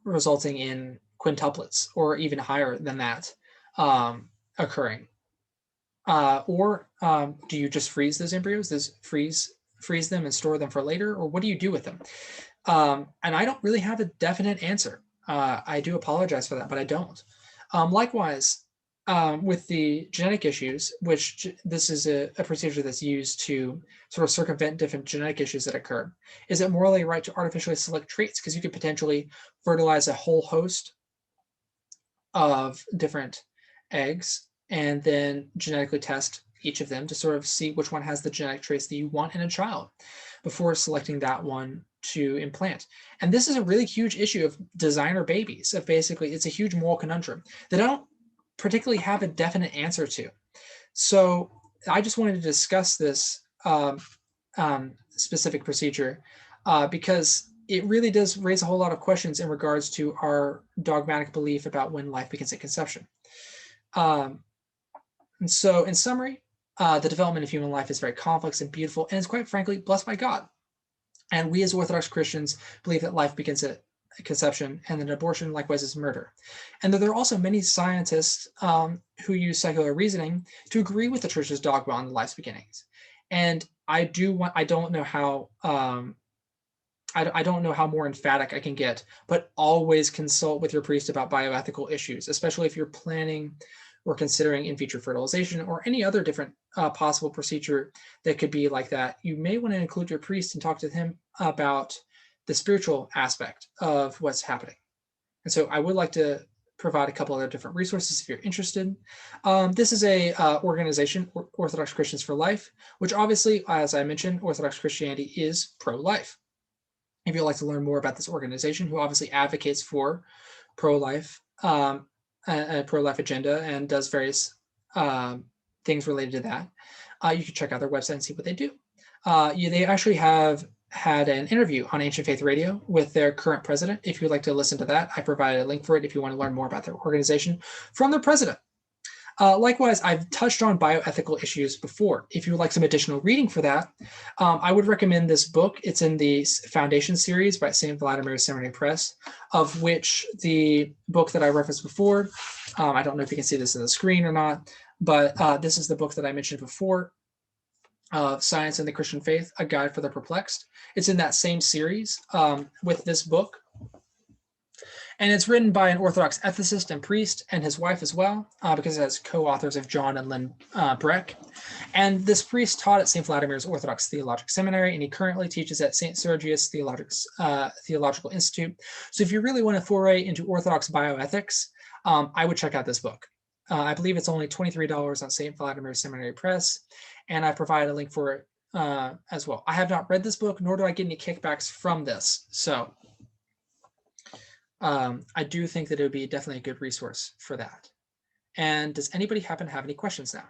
resulting in quintuplets or even higher than that occurring. Or do you just freeze those embryos? Freeze them and store them for later, or what do you do with them? And I don't really have a definite answer. I do apologize for that, but I don't. Likewise, with the genetic issues, which this is a procedure that's used to sort of circumvent different genetic issues that occur. Is it morally right to artificially select traits? Because you could potentially fertilize a whole host of different eggs and then genetically test each of them to sort of see which one has the genetic traits that you want in a child before selecting that one to implant. And this is a really huge issue of designer babies. Of basically, it's a huge moral conundrum that I don't particularly have a definite answer to. So I just wanted to discuss this specific procedure because it really does raise a whole lot of questions in regards to our dogmatic belief about when life begins at conception. And so in summary, the development of human life is very complex and beautiful, and it's quite frankly blessed by God. And we as Orthodox Christians believe that life begins at conception, and that abortion likewise is murder. And that there are also many scientists who use secular reasoning to agree with the church's dogma on life's beginnings. And I don't know how I don't know how more emphatic I can get, but always consult with your priest about bioethical issues, especially if you're planning or considering in vitro fertilization or any other different possible procedure that could be like that. You may want to include your priest and talk to him about the spiritual aspect of what's happening. And so I would like to provide a couple other different resources if you're interested. This is a organization, Orthodox Christians for Life, which obviously, as I mentioned, Orthodox Christianity is pro-life. If you'd like to learn more about this organization, who obviously advocates for pro-life, a pro-life agenda, and does various things related to that, you can check out their website and see what they do. They actually have had an interview on Ancient Faith Radio with their current president. If you'd like to listen to that, I provided a link for it if you want to learn more about their organization from their president. Likewise, I've touched on bioethical issues before. If you would like some additional reading for that, I would recommend this book. It's in the Foundation series by St. Vladimir Seminary Press, of which the book that I referenced before, I don't know if you can see this on the screen or not, but this is the book that I mentioned before, Science and the Christian Faith, A Guide for the Perplexed. It's in that same series with this book. And it's written by an Orthodox ethicist and priest and his wife as well, because it has co-authors of John and Lynn Breck. And this priest taught at St. Vladimir's Orthodox Theological Seminary, and he currently teaches at St. Sergius Theological Institute. So if you really want to foray into Orthodox bioethics, I would check out this book. I believe it's only $23 on St. Vladimir's Seminary Press, and I provide a link for it as well. I have not read this book, nor do I get any kickbacks from this. So I do think that it would be definitely a good resource for that. And does anybody happen to have any questions now?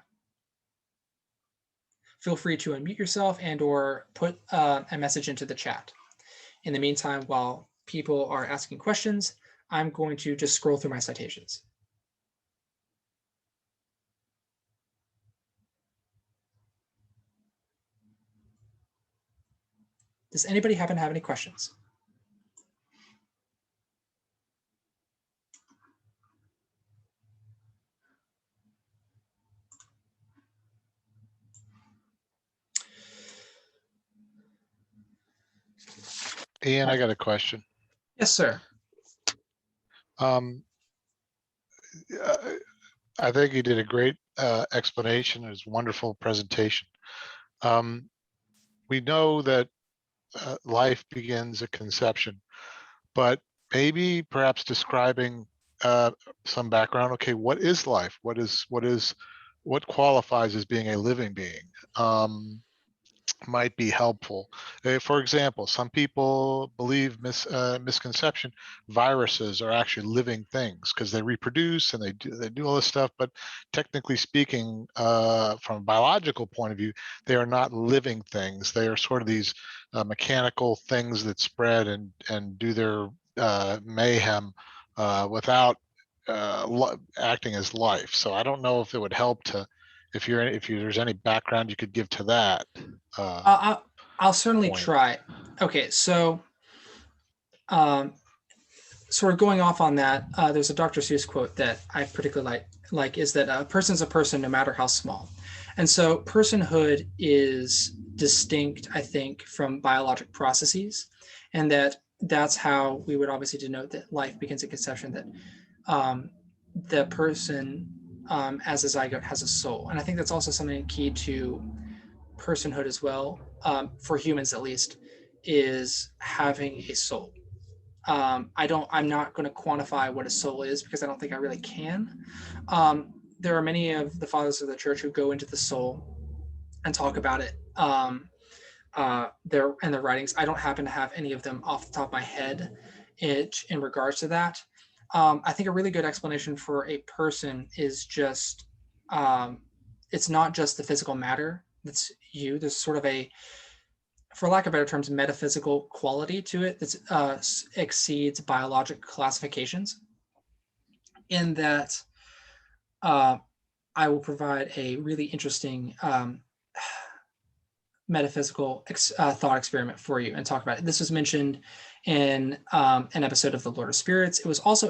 Feel free to unmute yourself and or put a message into the chat. In the meantime, while people are asking questions, I'm going to just scroll through my citations. Does anybody happen to have any questions? Ian, I got a question. Yes, sir. Um, I think you did a great explanation. It was a wonderful presentation. We know that life begins at conception, but maybe perhaps describing some background. Okay, what is life? What qualifies as being a living being? Might be helpful. For example, some people believe misconception viruses are actually living things because they reproduce and they do all this stuff. But technically speaking, from a biological point of view, they are not living things. They are sort of these mechanical things that spread and do their mayhem without acting as life. So I don't know if it would help to, if there's any background you could give to that. I'll certainly point. try. Okay, so sort of going off on that, there's a Dr. Seuss quote that I particularly like is that a person's a person no matter how small. And so personhood is distinct, I think, from biologic processes, and that's how we would obviously denote that life begins at conception, that the person as a zygote has a soul. And I think that's also something key to personhood as well, for humans at least, is having a soul. I'm not going to quantify what a soul is because I don't think I really can. There are many of the fathers of the church who go into the soul and talk about it their writings. I don't happen to have any of them off the top of my head in regards to that. I think a really good explanation for a person is just, it's not just the physical matter that's you. There's sort of a, for lack of better terms, metaphysical quality to it that exceeds biologic classifications, in that I will provide a really interesting metaphysical thought experiment for you and talk about it. This was mentioned in an episode of The Lord of Spirits. It was also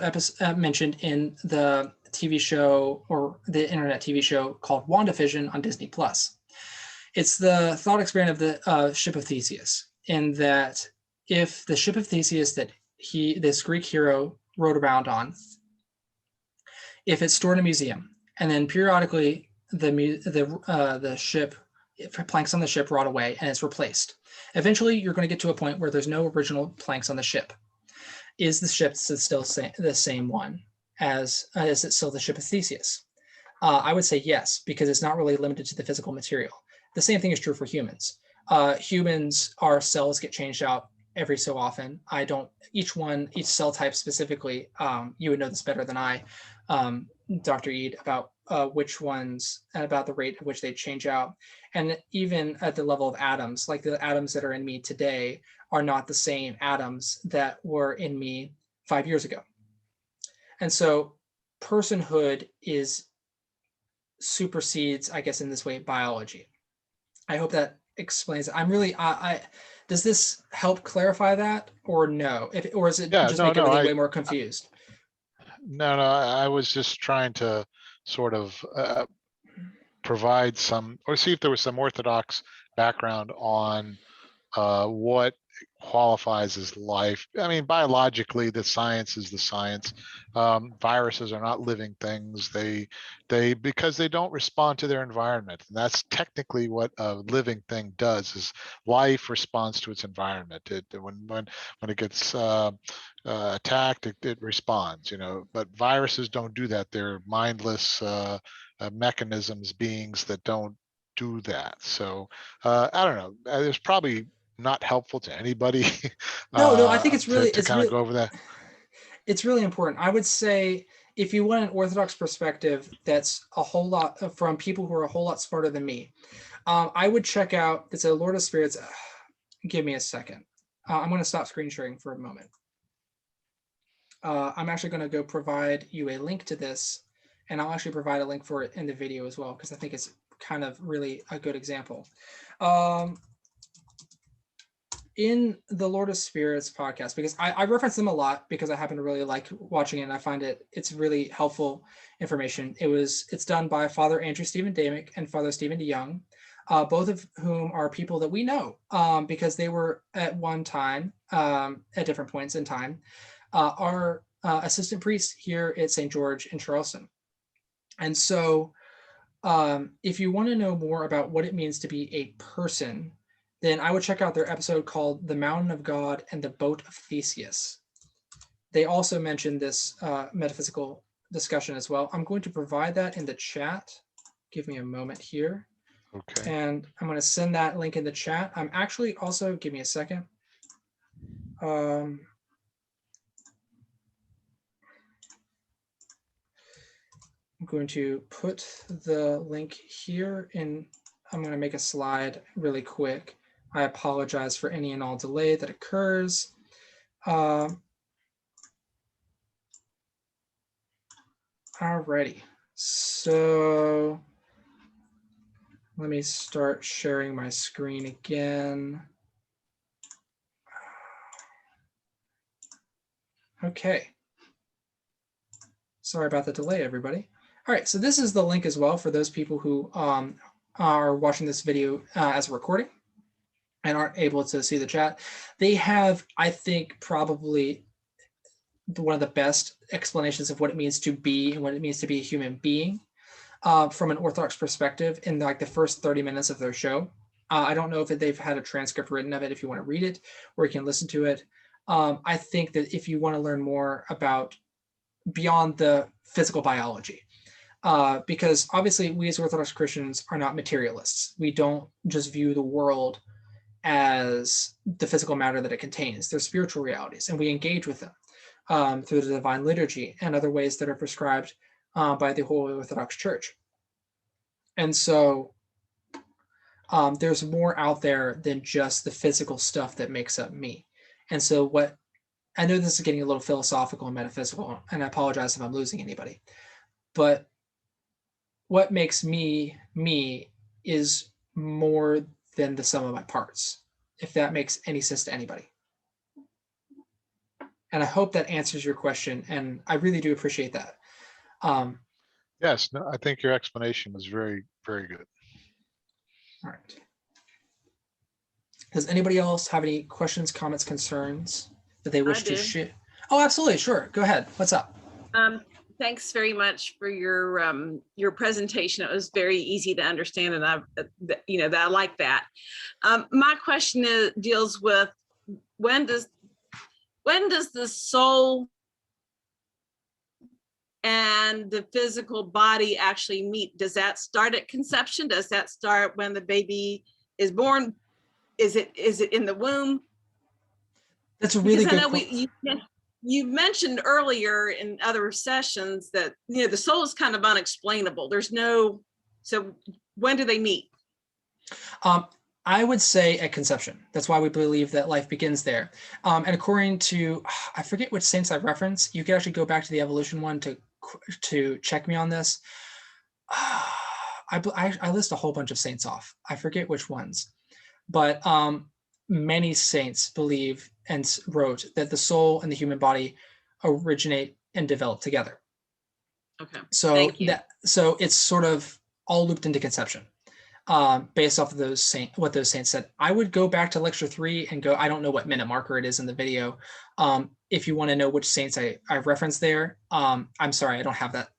mentioned in the TV show, or the internet TV show called WandaVision on Disney+. It's the thought experiment of the ship of Theseus, in that if the ship of Theseus that this Greek hero rode around on, if it's stored in a museum, and then periodically the ship, planks on the ship rot away and it's replaced, eventually you're going to get to a point where there's no original planks on the ship. Is the ship still the same one as is it still the ship of Theseus? I would say yes, because it's not really limited to the physical material. The same thing is true for humans. Our cells get changed out every so often. Each cell type specifically, you would know this better than I, Dr. Eid, about which ones and about the rate at which they change out. And even at the level of atoms, like the atoms that are in me today are not the same atoms that were in me 5 years ago. And so personhood supersedes, I guess, in this way, biology. I hope that explains it. Does this help clarify that, or no? Or is it just make everything way more confused? No, I was just trying to sort of provide some, or see if there was some Orthodox background on what qualifies as life. I mean, biologically, the science is the science. Viruses are not living things. They because they don't respond to their environment, and that's technically what a living thing does. Is life responds to its environment. When it gets attacked, it responds. But viruses don't do that. They're mindless mechanisms, beings that don't do that. So I don't know. There's probably not helpful to anybody No, I think it's really, to kind of go over that. it's really important. I would say if you want an Orthodox perspective, that's a whole lot from people who are a whole lot smarter than me. I would check out, it's a Lord of Spirits. Give me a second. I'm going to stop screen sharing for a moment. I'm actually going to go provide you a link to this, and I'll actually provide a link for it in the video as well, because I think it's kind of really a good example. In the Lord of Spirits podcast, because I reference them a lot because I happen to really like watching it, and I find it's really helpful information. It's done by Father Andrew Stephen Damick and Father Stephen DeYoung, both of whom are people that we know because they were at one time, at different points in time, our assistant priests here at St. George in Charleston. And so if you want to know more about what it means to be a person, then I would check out their episode called The Mountain of God and the Boat of Theseus. They also mentioned this metaphysical discussion as well. I'm going to provide that in the chat. Give me a moment here. Okay. And I'm going to send that link in the chat. I'm actually also, give me a second. I'm going to put the link here in. I'm going to make a slide really quick. I apologize for any and all delay that occurs. Alrighty, so let me start sharing my screen again. Okay. Sorry about the delay, everybody. All right, so this is the link as well for those people who are watching this video as a recording and aren't able to see the chat. They have, I think, probably one of the best explanations of what it means to be and what it means to be a human being from an Orthodox perspective in like the first 30 minutes of their show. I don't know if they've had a transcript written of it if you want to read it or you can listen to it. I think that if you want to learn more about beyond the physical biology, because obviously we as Orthodox Christians are not materialists. We don't just view the world as the physical matter that it contains. They're spiritual realities, and we engage with them through the divine liturgy and other ways that are prescribed by the Holy Orthodox Church. And so there's more out there than just the physical stuff that makes up me. And so what, I know this is getting a little philosophical and metaphysical, and I apologize if I'm losing anybody, but what makes me me is more than the sum of my parts, if that makes any sense to anybody. And I hope that answers your question, and I really do appreciate that. Yes, no, I think your explanation was very, very good. All right. Does anybody else have any questions, comments, concerns that they wish to share? Oh, absolutely. Sure. Go ahead. What's up? Thanks very much for your presentation. It was very easy to understand, and I like that. My question deals with when does the soul and the physical body actually meet? Does that start at conception? Does that start when the baby is born? Is it in the womb? That's a really good question. You mentioned earlier in other sessions that the soul is kind of unexplainable. So when do they meet? I would say at conception. That's why we believe that life begins there. And according to, I forget which saints I reference, you can actually go back to the evolution one to check me on this. I list a whole bunch of saints off. I forget which ones, but many saints believe and wrote that the soul and the human body originate and develop together. Okay. So so it's sort of all looped into conception. based off of what those saints said. I would go back to lecture 3 and go, I don't know what minute marker it is in the video. If you want to know which saints I referenced there, I'm sorry, I don't have that.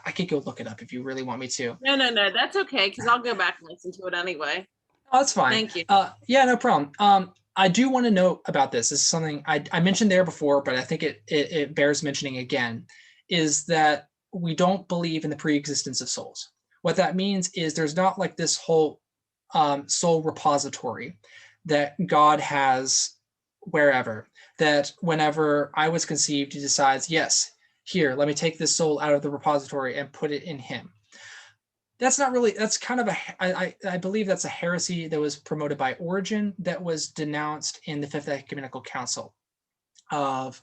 I could go look it up if you really want me to. No, that's okay, because I'll go back and listen to it anyway. Oh, that's fine. Thank you. Yeah, no problem. I do want to note about this. This is something I mentioned there before, but I think it bears mentioning again, is that we don't believe in the pre-existence of souls. What that means is there's not like this whole soul repository that God has wherever, that whenever I was conceived, he decides, yes, here, let me take this soul out of the repository and put it in him. That's not really, that's kind of I believe that's a heresy that was promoted by Origen that was denounced in the Fifth Ecumenical Council of,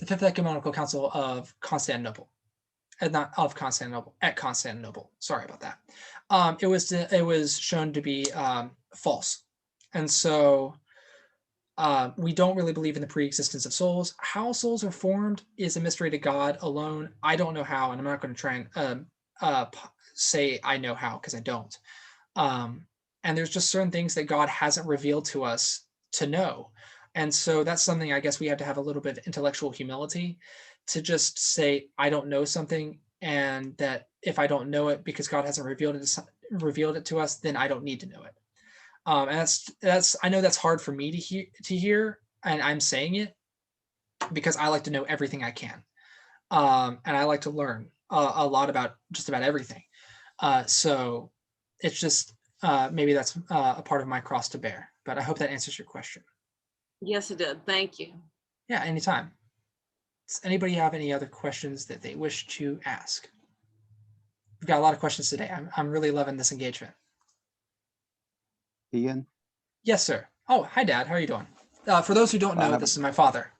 the Fifth Ecumenical Council of Constantinople. Not of Constantinople, at Constantinople. Sorry about that. It was shown to be false. And so we don't really believe in the pre-existence of souls. How souls are formed is a mystery to God alone. I don't know how, and I'm not going to try and say I know how, because I don't. And there's just certain things that God hasn't revealed to us to know. And so that's something I guess we have to have a little bit of intellectual humility to just say, I don't know something, and that if I don't know it because God hasn't revealed it to us, then I don't need to know it. And that's I know that's hard for me to hear, and I'm saying it because I like to know everything I can. And I like to learn a lot about just about everything. So it's just maybe that's a part of my cross to bear, but I hope that answers your question. Yes, it did. Thank you. Yeah, anytime. Does anybody have any other questions that they wish to ask? We've got a lot of questions today. I'm really loving this engagement. Ian? Yes, sir. Oh, hi, Dad. How are you doing? For those who don't know, this is my father.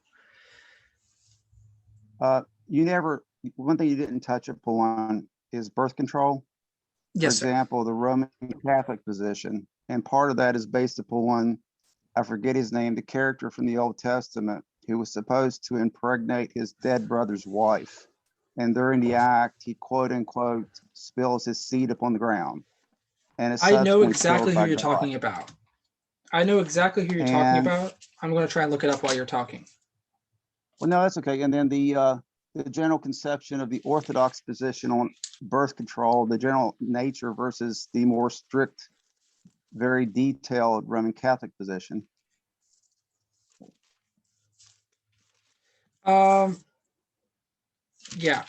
One thing you didn't touch upon is birth control. Yes, For example, the Roman Catholic position, and part of that is based upon, I forget his name, the character from the Old Testament who was supposed to impregnate his dead brother's wife. And during the act, he quote unquote spills his seed upon the ground. And I know exactly who you're talking about. I know exactly who you're talking about. I'm going to try and look it up while you're talking. Well, no, that's okay. And then the general conception of the Orthodox position on birth control, the general nature versus the more strict, very detailed Roman Catholic position. Yeah,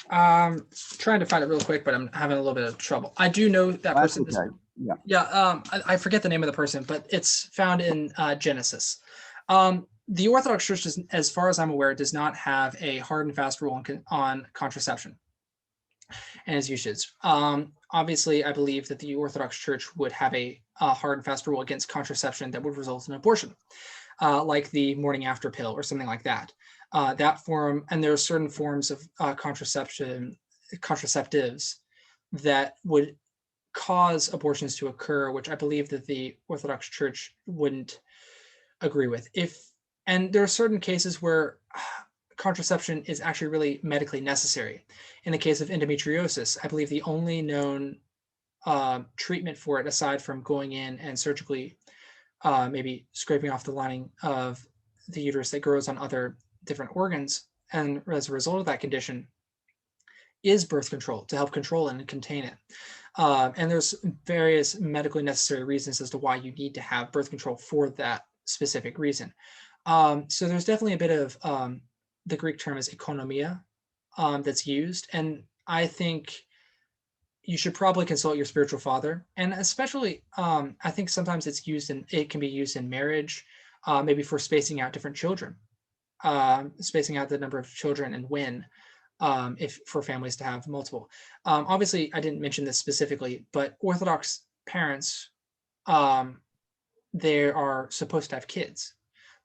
trying to find it real quick, but I'm having a little bit of trouble. I do know that person. Okay. Yeah. Yeah. I forget the name of the person, but it's found in Genesis. The Orthodox Church, as far as I'm aware, does not have a hard and fast rule on contraception and its usage. Obviously, I believe that the Orthodox Church would have a hard and fast rule against contraception that would result in abortion, like the morning after pill or something like that. That form, and there are certain forms of contraceptives that would cause abortions to occur, which I believe that the Orthodox Church wouldn't agree with. And there are certain cases where contraception is actually really medically necessary. In the case of endometriosis, I believe the only known treatment for it, aside from going in and surgically maybe scraping off the lining of the uterus that grows on other different organs, and as a result of that condition, is birth control to help control it and contain it. And there's various medically necessary reasons as to why you need to have birth control for that specific reason. So there's definitely a bit of the Greek term is economia that's used, and I think you should probably consult your spiritual father, and especially I think sometimes it can be used in marriage, maybe for spacing out different children. Spacing out the number of children and when, if for families to have multiple. Obviously, I didn't mention this specifically, but Orthodox parents, they are supposed to have kids.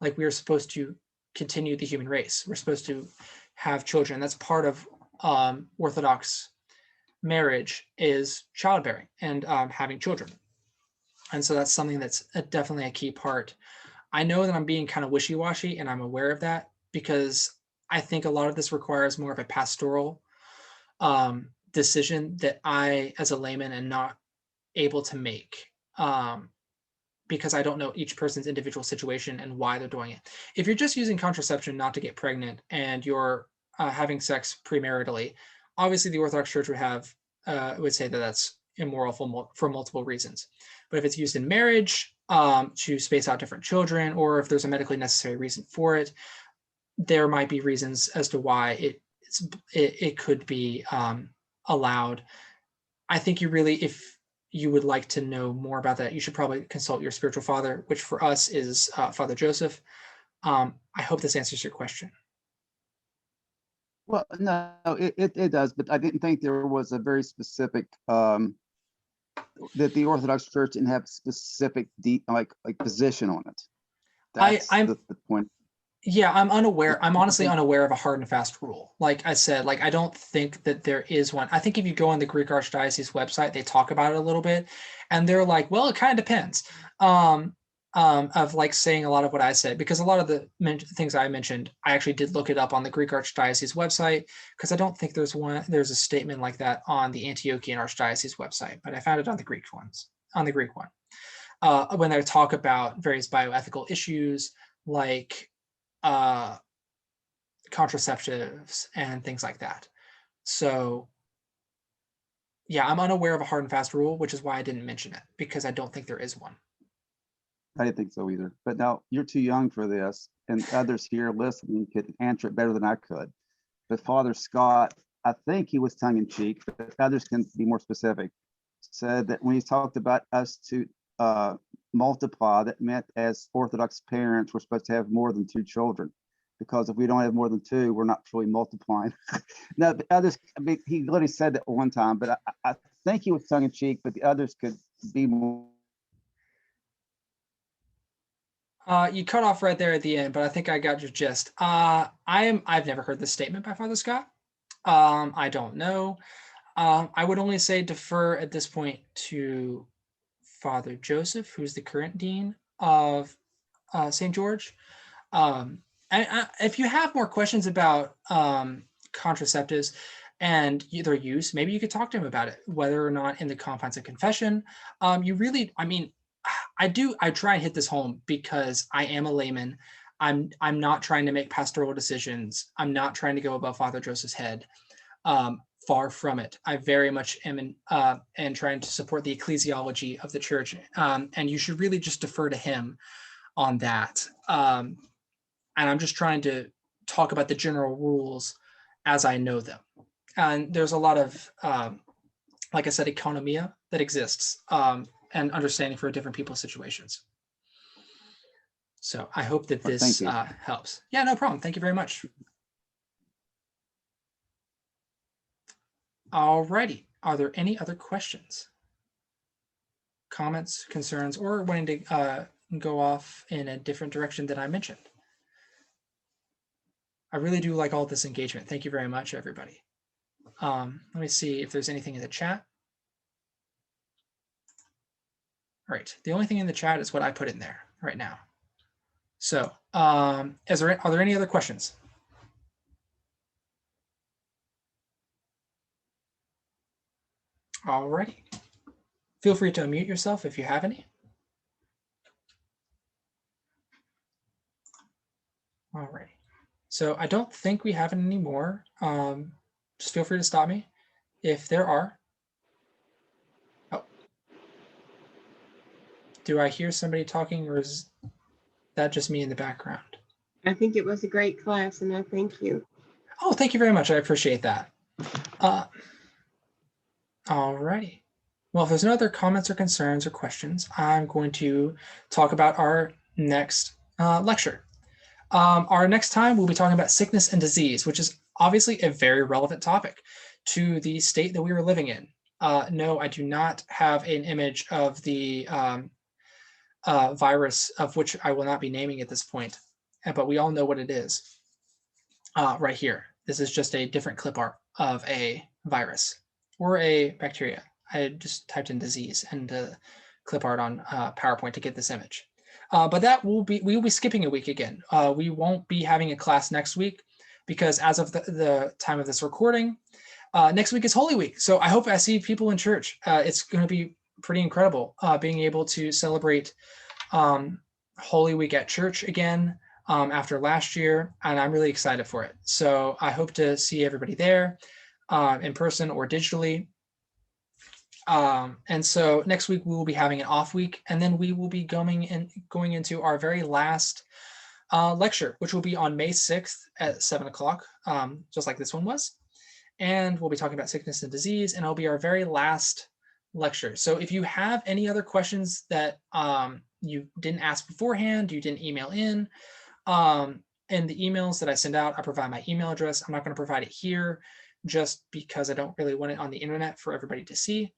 Like, we are supposed to continue the human race. We're supposed to have children. That's part of Orthodox marriage, is childbearing and having children. And so that's something that's definitely a key part. I know that I'm being kind of wishy-washy, and I'm aware of that, because I think a lot of this requires more of a pastoral decision that I, as a layman and not able to make, because I don't know each person's individual situation and why they're doing it. If you're just using contraception not to get pregnant and you're having sex premaritally, obviously the Orthodox Church would say that that's immoral for multiple reasons. But if it's used in marriage to space out different children, or if there's a medically necessary reason for it, there might be reasons as to why it could be allowed. I think if you would like to know more about that, you should probably consult your spiritual father, which for us is Father Joseph. I hope this answers your question. Well, no, it does, but I didn't think there was a very specific, that the Orthodox Church didn't have specific like position on it. That's the point. Yeah, I'm unaware. I'm honestly unaware of a hard and fast rule. Like I said, like I don't think that there is one. I think if you go on the Greek Archdiocese website, they talk about it a little bit, and they're like, well, it kind of depends. Of like saying a lot of what I said, because a lot of the things I mentioned, I actually did look it up on the Greek Archdiocese website, because I don't think there's a statement like that on the Antiochian Archdiocese website, but I found it on the Greek one, when they talk about various bioethical issues like contraceptives and things like that. So yeah, I'm unaware of a hard and fast rule, which is why I didn't mention it, because I don't think there is one. I didn't think so either. But now you're too young for this, and others here listening could answer it better than I could. But Father Scott, I think he was tongue in cheek, but others can be more specific, said that when he talked about us to multiply, that meant as Orthodox parents, we're supposed to have more than 2 children, because if we don't have more than 2, we're not truly multiplying. No, but others, I mean, he literally said that one time, but I think he was tongue in cheek, but the others could be more. You cut off right there at the end, but I think I got your gist. I've never heard this statement by Father Scott. I don't know. I would only say defer at this point to Father Joseph, who's the current dean of St. George. And if you have more questions about contraceptives and their use, maybe you could talk to him about it, whether or not in the confines of confession. I try and hit this home because I am a layman. I'm not trying to make pastoral decisions. I'm not trying to go above Father Joseph's head. Far from it. I very much am and trying to support the ecclesiology of the church. And you should really just defer to him on that. And I'm just trying to talk about the general rules as I know them. And there's a lot of, like I said, economia that exists. And understanding for different people's situations. So I hope that this helps. Yeah, no problem. Thank you very much. Alrighty. Are there any other questions, comments, concerns, or wanting to go off in a different direction than I mentioned? I really do like all this engagement. Thank you very much, everybody. Let me see if there's anything in the chat. All right, the only thing in the chat is what I put in there right now. So are there any other questions? All righty. Feel free to unmute yourself if you have any. All righty. So I don't think we have any more. Just feel free to stop me if there are. Oh. Do I hear somebody talking, or is that just me in the background? I think it was a great class, and I thank you. Oh, thank you very much. I appreciate that. All righty. Well, if there's no other comments or concerns or questions, I'm going to talk about our next lecture. Our next time, we'll be talking about sickness and disease, which is obviously a very relevant topic to the state that we are living in. No, I do not have an image of the virus, of which I will not be naming at this point, but we all know what it is right here. This is just a different clip art of a virus or a bacteria. I just typed in disease and clip art on PowerPoint to get this image. But that we will be skipping a week again. We won't be having a class next week because as of the time of this recording, next week is Holy Week. So I hope I see people in church. It's going to be pretty incredible being able to celebrate Holy Week at church again after last year, and I'm really excited for it. So I hope to see everybody there in person or digitally. And so next week we will be having an off week, and then we will be going into our very last lecture, which will be on May 6th at 7 o'clock, just like this one was. And we'll be talking about sickness and disease, and it'll be our very last lecture. So if you have any other questions that you didn't ask beforehand, you didn't email in the emails that I send out, I provide my email address. I'm not going to provide it here just because I don't really want it on the internet for everybody to see.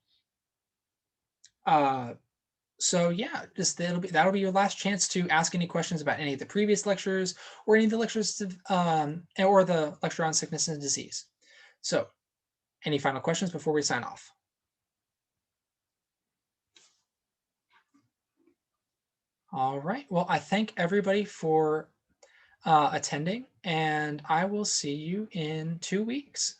So yeah, just that'll be your last chance to ask any questions about any of the previous lectures or any of the lectures or the lecture on sickness and disease. So any final questions before we sign off? All right, well, I thank everybody for attending, and I will see you in 2 weeks.